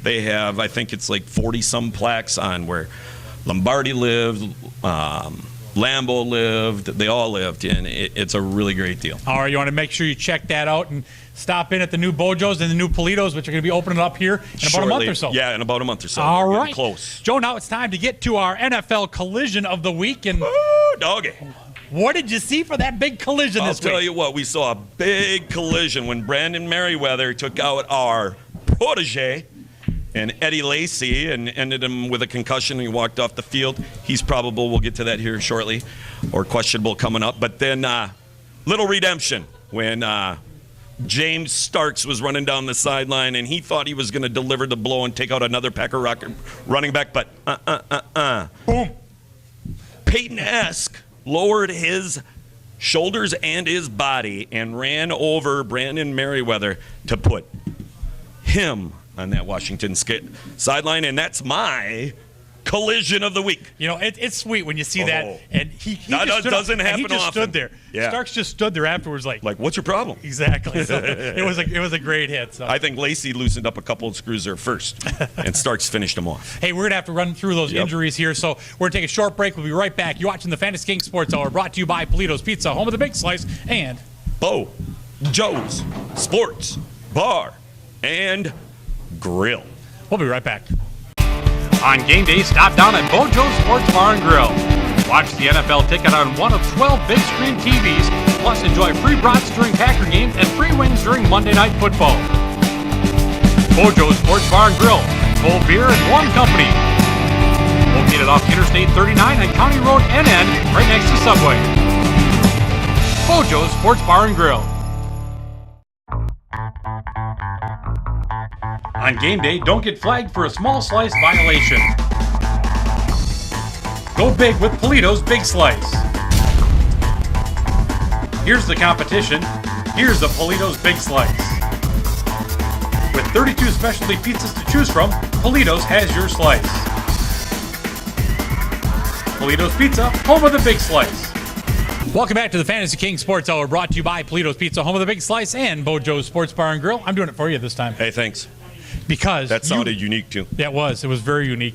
They have, I think it's like 40-some plaques on where Lombardi lived, Lambeau lived, they all lived, and it's a really great deal. All right, you want to make sure you check that out and stop in at the new Bojo's and the new Politos, which are going to be opening up here in about a month or so. Yeah, in about a month or so. All right. Close. Joe, now it's time to get to our NFL collision of the week. And doggy. What did you see for that big collision this week? I'll tell you what, we saw a big collision when Brandon Merriweather took out our protege and Eddie Lacy and ended him with a concussion. He walked off the field. He's probable. We'll get to that here shortly, or questionable coming up. But then little redemption when James Starks was running down the sideline, and he thought he was going to deliver the blow and take out another Packer running back, but boom. Peyton Esk lowered his shoulders and his body and ran over Brandon Merriweather to put him on that Washington sideline, and that's my collision of the week. You know, it's sweet when you see that, and he That just stood doesn't up, happen and he just often. stood there. Yeah. Starks just stood there afterwards, like, what's your problem? Exactly. So it was a great hit. So. I think Lacey loosened up a couple of screws there first, and Starks finished them off. Hey, we're going to have to run through those injuries here, so we're going to take a short break. We'll be right back. You're watching the Fantasy King Sports Hour, brought to you by Polito's Pizza, home of the Big Slice, and Bo Joe's Sports Bar and Grill. We'll be right back. On game day, stop down at Bo Joe's Sports Bar and Grill. Watch the NFL ticket on one of 12 big screen TVs, plus enjoy free brats during Packer games and free wings during Monday Night Football. Bo Joe's Sports Bar and Grill, cold beer and warm company. Located off Interstate 39 and County Road NN, right next to Subway. Bo Joe's Sports Bar and Grill. On game day, don't get flagged for a small slice violation. Go big with Polito's Big Slice. Here's the competition. Here's the Polito's Big Slice. With 32 specialty pizzas to choose from, Polito's has your slice. Polito's Pizza, home of the Big Slice. Welcome back to the Fantasy King Sports Hour, brought to you by Polito's Pizza, home of the Big Slice, and Bo Joe's Sports Bar and Grill. I'm doing it for you this time. Hey, thanks. Because that sounded unique, too. That was. It was very unique.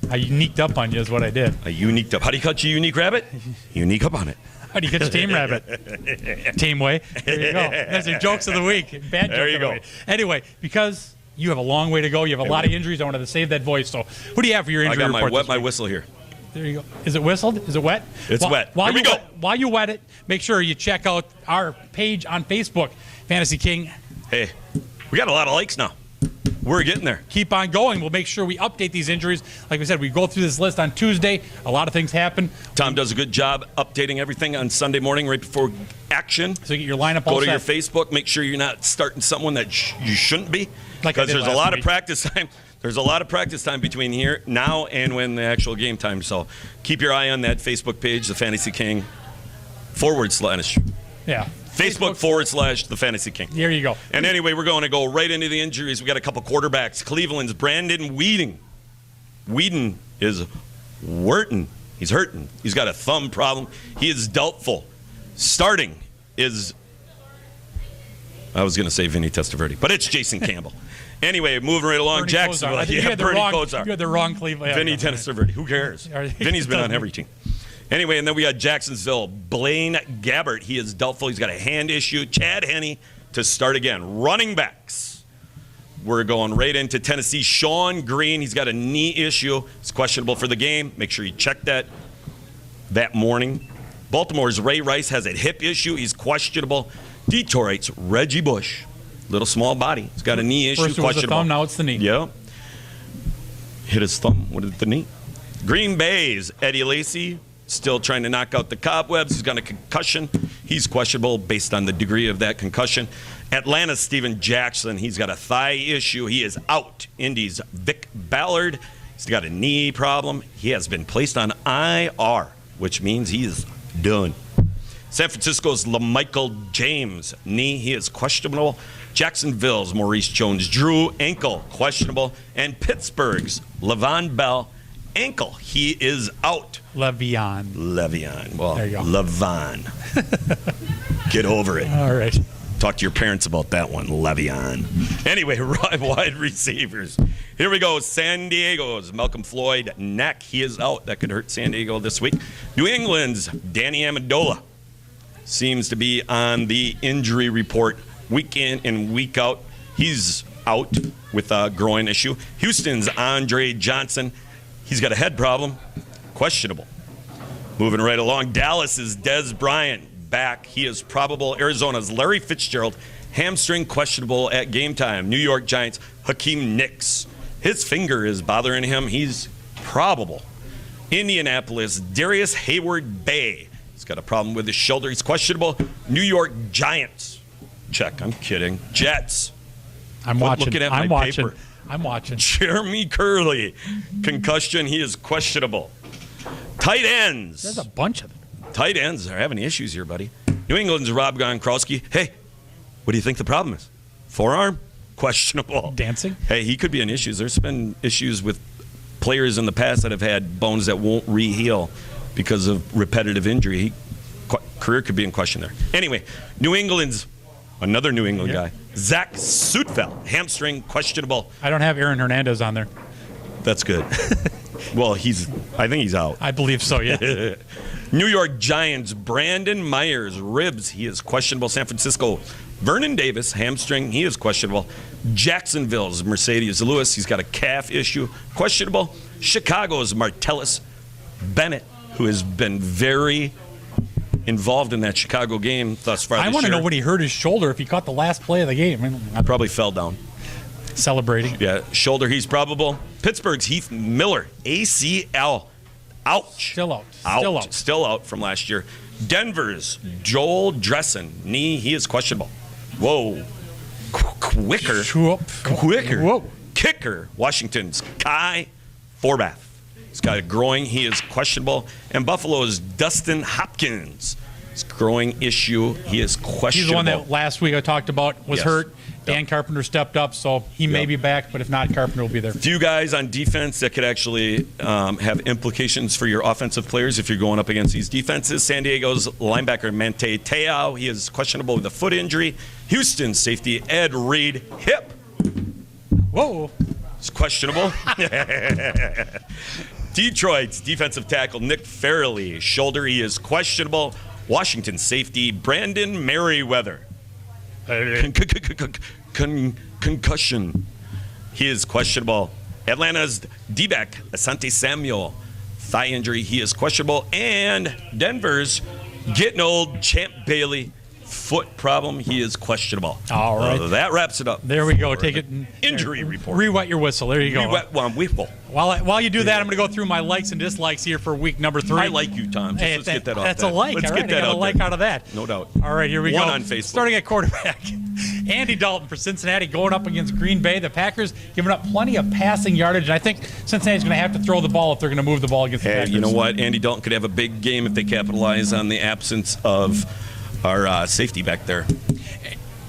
I uniqued up on you is what I did. I uniqued up. How do you catch a unique rabbit? Unique up on it. How do you catch a tame rabbit? Tame way. There you go. That's your jokes of the week. Bad there joke you of the go. week. Anyway, because you have a long way to go, you have a lot of injuries, I wanted to save that voice. So who do you have for your injury report? I got my whistle here. There you go. Is it whistled? Is it wet? It's wet. While Here we go. While you wet it, make sure you check out our page on Facebook, Fantasy King. Hey, we got a lot of likes now. We're getting there. Keep on going. We'll make sure we update these injuries. Like we said, we go through this list on Tuesday. A lot of things happen. Tom does a good job updating everything on Sunday morning right before action. So you get your lineup all Go to set. your Facebook. Make sure you're not starting someone that you shouldn't be. Like I Because did there's a last lot week. of practice time. There's a lot of practice time between here now and when the actual game time. So keep your eye on that Facebook page, the Fantasy King / Yeah. Facebook / the Fantasy King. There you go. And anyway, we're going to go right into the injuries. We got a couple quarterbacks. Cleveland's Brandon Weeden. Weeden is hurting. He's hurting. He's got a thumb problem. He is doubtful. Starting is, I was going to say Vinny Testaverde, but it's Jason Campbell. Anyway, moving right along, Bernie Jacksonville. Kosar. You had the Bernie wrong- Kosar. You had the wrong Cleveland. Vinny Testaverde. Who cares? Vinny's been on every team. Anyway, and then we got Jacksonville. Blaine Gabbert. He is doubtful. He's got a hand issue. Chad Henne to start again. Running backs. We're going right into Tennessee. Sean Green. He's got a knee issue. He's questionable for the game. Make sure you check that morning. Baltimore's Ray Rice has a hip issue. He's questionable. Detroit's Reggie Bush. Little small body. He's got a knee issue. First it was the questionable. thumb, now it's the knee. Yeah. Hit his thumb. What is the knee? Green Bay's Eddie Lacy. Still trying to knock out the cobwebs. He's got a concussion. He's questionable based on the degree of that concussion. Atlanta's Steven Jackson. He's got a thigh issue. He is out. Indy's Vic Ballard. He's got a knee problem. He has been placed on IR, which means he is done. San Francisco's LaMichael James. Knee. He is questionable. Jacksonville's Maurice Jones-Drew. Ankle. Questionable. And Pittsburgh's Le'Veon Bell. Ankle. He is out. Le'Veon. Well, There you go. Le'Veon. Get over it. All right. Talk to your parents about that one, Le'Veon. Anyway, wide receivers. Here we go. San Diego's Malcolm Floyd. Neck. He is out. That could hurt San Diego this week. New England's Danny Amendola seems to be on the injury report week in and week out. He's out with a groin issue. Houston's Andre Johnson. He's got a head problem. Questionable. Moving right along. Dallas's Dez Bryant back. He is probable. Arizona's Larry Fitzgerald. Hamstring questionable at game time. New York Giants Hakeem Nicks. His finger is bothering him. He's probable. Indianapolis Darius Hayward Bay. He's got a problem with his shoulder. He's questionable. New York Giants. Check. I'm kidding. Jets. I'm watching. Looking at my I'm watching. paper. I'm watching. Jeremy Curley. Concussion. He is questionable. Tight ends. There's a bunch of them. Tight ends are having issues here, buddy. New England's Rob Gronkowski. Hey, what do you think the problem is? Forearm? Questionable. Dancing? Hey, he could be in issues. There's been issues with players in the past that have had bones that won't re-heal because of repetitive injury. Career could be in question there. Anyway, another New England guy, Zach Sudfeld, hamstring questionable. I don't have Aaron Hernandez on there. That's good. Well, I think he's out. I believe so, yeah. New York Giants, Brandon Myers, ribs, he is questionable. San Francisco, Vernon Davis, hamstring, he is questionable. Jacksonville's Mercedes Lewis, he's got a calf issue, questionable. Chicago's Martellus Bennett, who has been very involved in that Chicago game thus far. I want to know when he hurt his shoulder, if he caught the last play of the game. I probably fell down. Celebrating. Yeah, shoulder, he's probable. Pittsburgh's Heath Miller, ACL. Ouch. Still out from last year. Denver's Joel Dressen, knee, he is questionable. Whoa. Quicker. Whoa. Kicker, Washington's Kai Forbath. He's got a groin, he is questionable. And Buffalo's Dustin Hopkins. His groin issue, he is questionable. He's the one that last week I talked about was hurt. Dan Carpenter stepped up, so he may be back, but if not, Carpenter will be there. Few guys on defense that could actually have implications for your offensive players if you're going up against these defenses. San Diego's linebacker, Manti Te'o, he is questionable with a foot injury. Houston's safety, Ed Reed, hip. Whoa. It's questionable. Detroit's defensive tackle, Nick Fairley, shoulder, he is questionable. Washington safety, Brandon Merriweather. Concussion. He is questionable. Atlanta's D-back, Asante Samuel, thigh injury. He is questionable. And Denver's getting old, Champ Bailey, foot problem. He is questionable. All right. That wraps it up. There we go. Take it. Injury report. Re-wet your whistle. There you go. Re-wet one whistle. While you do that, I'm going to go through my likes and dislikes here for week number 3. I like you, Tom. Let's get that off. That's a like. Let's all right, get that I got a like out of that. No doubt. All right, here we go. One on Facebook. Starting at quarterback. Andy Dalton for Cincinnati going up against Green Bay. The Packers giving up plenty of passing yardage, and I think Cincinnati's going to have to throw the ball if they're going to move the ball against the Packers. You know what? Andy Dalton could have a big game if they capitalize on the absence of our safety back there.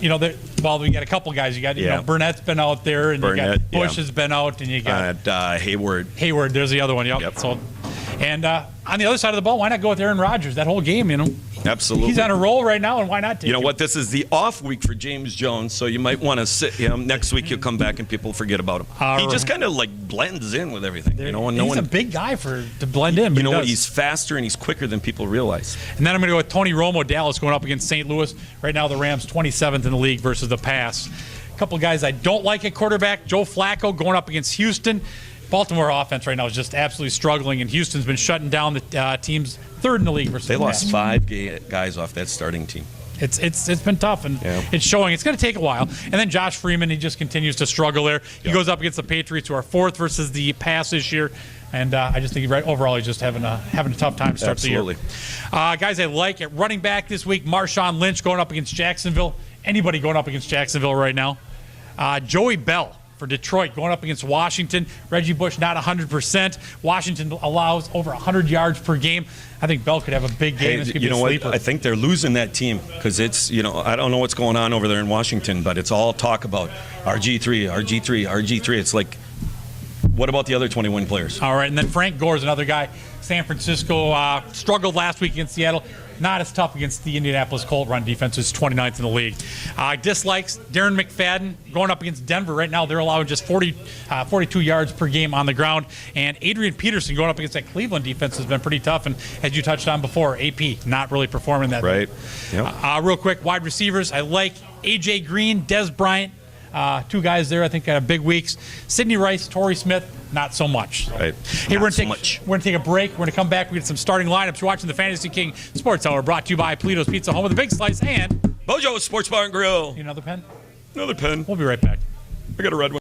You know, we got a couple guys. You got, Burnett's been out there, and you got Bush has been out, and you got Hayward. Hayward, there's the other one. Yep. So, and on the other side of the ball, why not go with Aaron Rodgers that whole game? You know, absolutely. He's on a roll right now, and why not take him? What? This is the off week for James Jones, so you might want to sit him. Next week he'll come back and people forget about him. He just kind of like blends in with everything. He's a big guy to blend in. You know what? He's faster and he's quicker than people realize. And then I'm going to go with Tony Romo, Dallas, going up against St. Louis. Right now the Rams 27th in the league versus the pass. A couple of guys I don't like at quarterback. Joe Flacco going up against Houston. Baltimore offense right now is just absolutely struggling, and Houston's been shutting down the team's 3rd in the league versus They lost 5 guys off that starting team. It's been tough, and it's showing. It's going to take a while. And then Josh Freeman, he just continues to struggle there. He goes up against the Patriots, who are 4th versus the pass this year. And I just think overall he's just having a tough time to start the year. Guys I like at running back this week, Marshawn Lynch going up against Jacksonville. Anybody going up against Jacksonville right now? Joey Bell for Detroit going up against Washington. Reggie Bush not 100%. Washington allows over 100 yards per game. I think Bell could have a big game. This could be a sleeper. I think they're losing that team because it's, I don't know what's going on over there in Washington, but it's all talk about RG3. It's like, what about the other 21 players? All right, and then Frank Gore is another guy. San Francisco struggled last week against Seattle. Not as tough against the Indianapolis Colt run defense, who's 29th in the league. Dislikes, Darren McFadden going up against Denver. Right now they're allowing just 42 yards per game on the ground. And Adrian Peterson going up against that Cleveland defense has been pretty tough. And as you touched on before, AP not really performing that. Right. Yep. Real quick, wide receivers. I like A.J. Green, Des Bryant. 2 guys there, I think, big weeks. Sidney Rice, Torrey Smith, not so much. Right. Hey, we're going to take a break. We're going to come back. We get some starting lineups. You're watching the Fantasy King Sports Hour, brought to you by Polito's Pizza, home of the Big Slice, and Bojo's Sports Bar and Grill. Need another pen? Another pen. We'll be right back. I got a red one.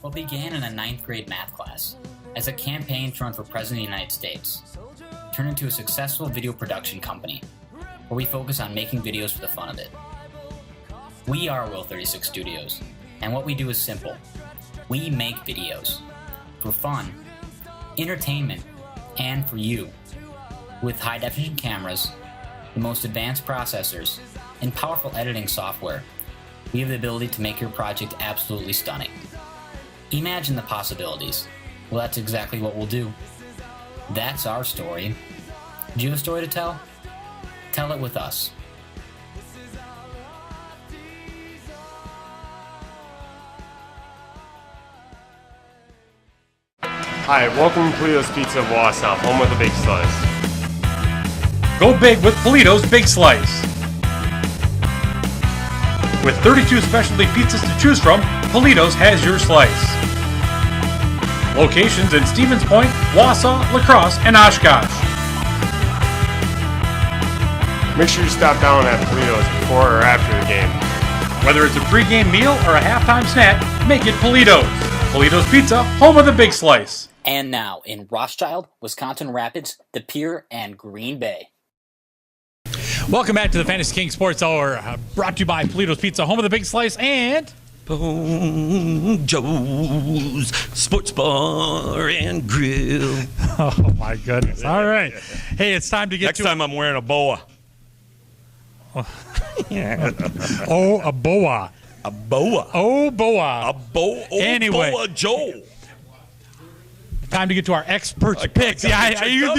What began in a 9th grade math class as a campaign to run for President of the United States turned into a successful video production company where we focus on making videos for the fun of it. We are Will 36 Studios, and what we do is simple. We make videos for fun, entertainment, and for you. With high-definition cameras, the most advanced processors, and powerful editing software, we have the ability to make your project absolutely stunning. Imagine the possibilities. Well, that's exactly what we'll do. That's our story. Do you have a story to tell? Tell it with us. Hi, welcome to Polito's Pizza of Wausau, home of the Big Slice. Go big with Polito's Big Slice. With 32 specialty pizzas to choose from, Polito's has your slice. Locations in Stevens Point, Wausau, La Crosse, and Oshkosh. Make sure you stop down at Polito's before or after the game. Whether it's a pregame meal or a halftime snack, make it Polito's. Polito's Pizza, home of the Big Slice. And now, in Rothschild, Wisconsin Rapids, De Pere, and Green Bay. Welcome back to the Fantasy King Sports Hour, brought to you by Polito's Pizza, home of the Big Slice, and Joe's Sports Bar and Grill. oh my goodness! All right, hey, it's time to get Next time I'm wearing a boa. Oh, a boa. A boa. Oh, boa. A boa. Oh, Anyway. Boa Joe. Time to get to our expert picks. Yeah, you got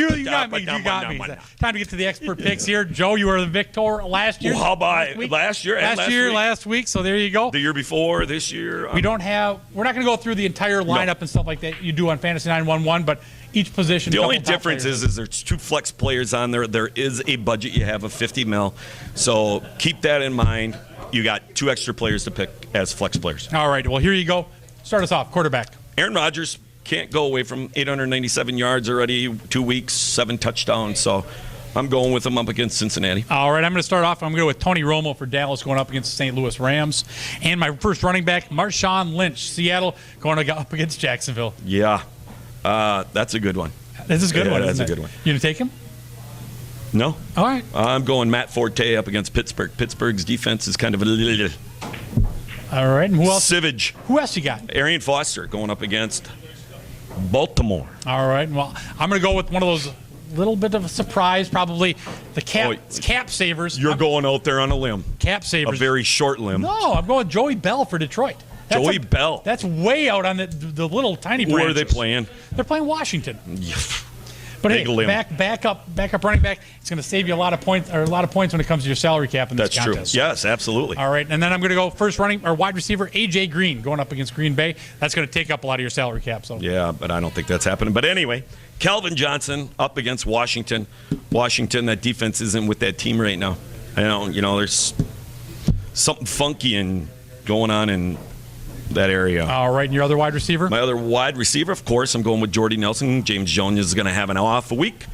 me. You got me. No. Time to get to the expert picks here. Joe, you were the victor last year. Well, how about last year? Last week. So there you go. The year before, this year. We're not going to go through the entire lineup and stuff like that you do on Fantasy 911, but each position. The only difference is there's two flex players on there. There is a budget you have of $50 million. So keep that in mind. You got two extra players to pick as flex players. All right. Well, here you go. Start us off. Quarterback. Aaron Rodgers can't go away from 897 yards already, 2 weeks, 7 touchdowns. So I'm going with him up against Cincinnati. All right, I'm going to start off. I'm going to go with Tony Romo for Dallas going up against the St. Louis Rams. And my first running back, Marshawn Lynch, Seattle, going up against Jacksonville. Yeah, that's a good one. This is a good one. That's a good one. You going to take him? No. All right. I'm going Matt Forte up against Pittsburgh. Pittsburgh's defense is kind of a little. All right, and who else? Savage. Who else you got? Arian Foster going up against Baltimore. All right. Well, I'm going to go with one of those little bit of a surprise, probably the cap savers. You're going out there on a limb. Cap savers. A very short limb. No, I'm going Joey Bell for Detroit. Joey Bell. That's way out on the little tiny branches. Where are they playing? They're playing Washington. Yeah. But Big hey, limb. back up running back. It's going to save you a lot of points when it comes to your salary cap in this contest. That's true. Yes, absolutely. All right, and then I'm going to go first wide receiver AJ Green going up against Green Bay. That's going to take up a lot of your salary cap. So yeah, but I don't think that's happening. But anyway, Calvin Johnson up against Washington. Washington, that defense isn't with that team right now. There's something funky going on in that area. All right, and your other wide receiver? My other wide receiver, of course, I'm going with Jordy Nelson. James Jones is going to have an off week,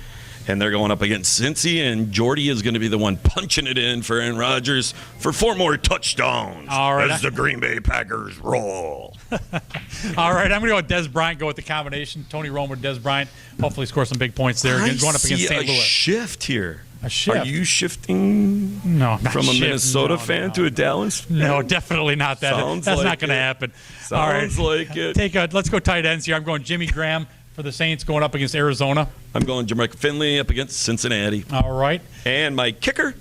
and they're going up against Cincy, and Jordy is going to be the one punching it in for Aaron Rodgers for 4 more touchdowns. All right. As the Green Bay Packers roll. All right, I'm going to go with Des Bryant, go with the combination. Tony Romo, Des Bryant, hopefully score some big points there. Going up against St. Louis. Shift here. A shift? Are you shifting from a Minnesota fan to a Dallas fan? No, definitely not that. That's not going to happen. Sounds like it. Let's go tight ends here. I'm going Jimmy Graham for the Saints going up against Arizona. I'm going Jermichael Finley up against Cincinnati. All right. And my kicker?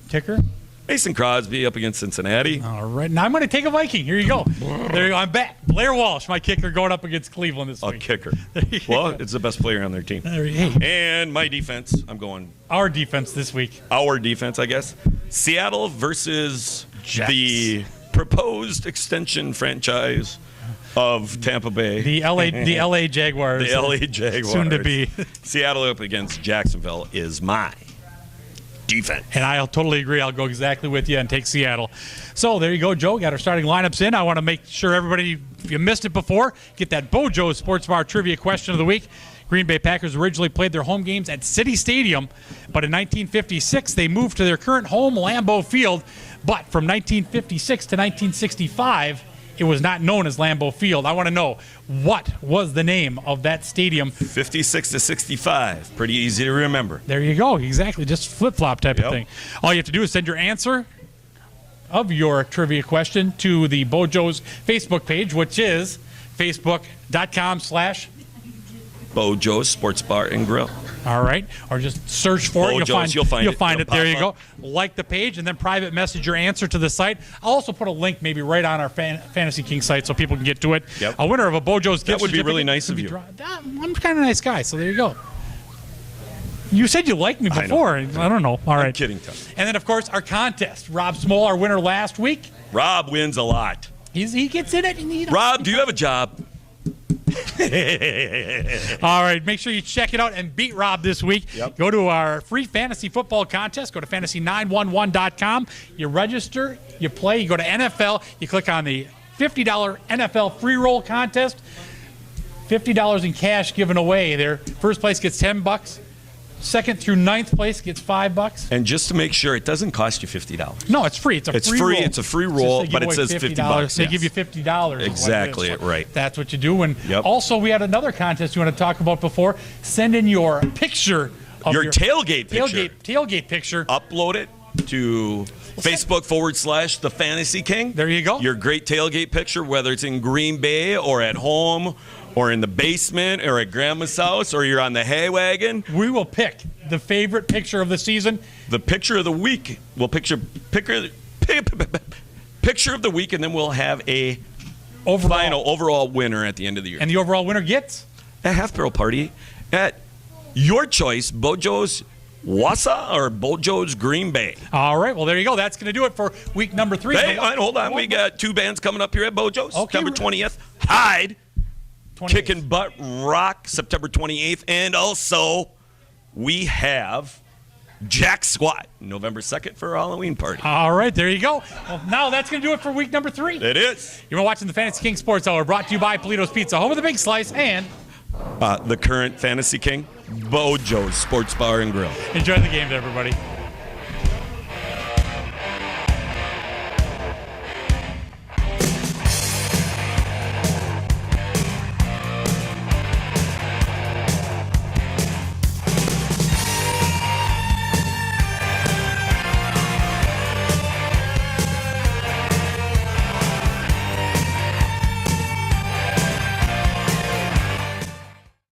Mason Crosby up against Cincinnati. All right. Now I'm going to take a Viking. Here you go. There you go. I'm back. Blair Walsh, my kicker, going up against Cleveland this week. A kicker. Well, it's the best player on their team. And my defense, I'm going. Our defense this week. Our defense, I guess. Seattle versus the proposed extension franchise of Tampa Bay. The LA Jaguars. The LA Jaguars. Soon to be. Seattle up against Jacksonville is my defense. And I'll totally agree. I'll go exactly with you and take Seattle. So there you go, Joe. Got our starting lineups in. I want to make sure everybody, if you missed it before, get that Bojo Sports Bar Trivia question of the week. Green Bay Packers originally played their home games at City Stadium, but in 1956 they moved to their current home, Lambeau Field. But from 1956 to 1965, it was not known as Lambeau Field. I want to know, what was the name of that stadium? 56-65. Pretty easy to remember. There you go. Exactly. Just flip-flop type of thing. All you have to do is send your answer of your trivia question to the Bojo's Facebook page, which is facebook.com/ Bojo's Sports Bar and Grill. All right. Or just search for Bojo's, it. You'll find it. There you pop go. Like the page and then private message your answer to the site. I'll also put a link maybe right on our Fantasy King site so people can get to it. Yep. A winner of a Bojo's gift That would be really certificate nice could of be you. I'm kind of a nice guy, so there you go. You said you liked me before. I don't know. All right. I'm kidding, Tom. And then, of course, our contest. Rob Small, our winner last week. Rob wins a lot. He gets in it. Rob, do you have a job? All right, make sure you check it out and beat Rob this week. Go to our free fantasy football contest. Go to fantasy911.com. You register, you play, you go to NFL, you click on the $50 NFL free roll contest. $50 in cash given away there. First place gets $10. Second through ninth place gets $5. And just to make sure, it doesn't cost you $50. No, it's free. It's free roll. It's a free roll, but it says $50. They give you $50. Exactly, right. That's what you do. And also, we had another contest you want to talk about before. Send in your picture of your tailgate picture. Tailgate picture. Upload it to Facebook / The Fantasy King. There you go. Your great tailgate picture, whether it's in Green Bay or at home or in the basement or at Grandma's house or you're on the hay wagon. We will pick the favorite picture of the season. The picture of the week. We'll picture of the week, and then we'll have a final overall winner at the end of the year. And the overall winner gets a half-barrel party at your choice, Bojo's Wausau or Bojo's Green Bay. All right, well, there you go. That's going to do it for week number 3. Hey, hold on. We got 2 bands coming up here at Bojo's. September 20th, Hyde. 28th. Kicking Butt Rock, September 28th. And also, we have Jack Squat, November 2nd for a Halloween party. All right, there you go. Well, now that's going to do it for week number 3. It is. You've been watching the Fantasy King Sports Hour, brought to you by Polito's Pizza, home of the Big Slice, and the current Fantasy King, Bojo's Sports Bar and Grill. Enjoy the game, everybody.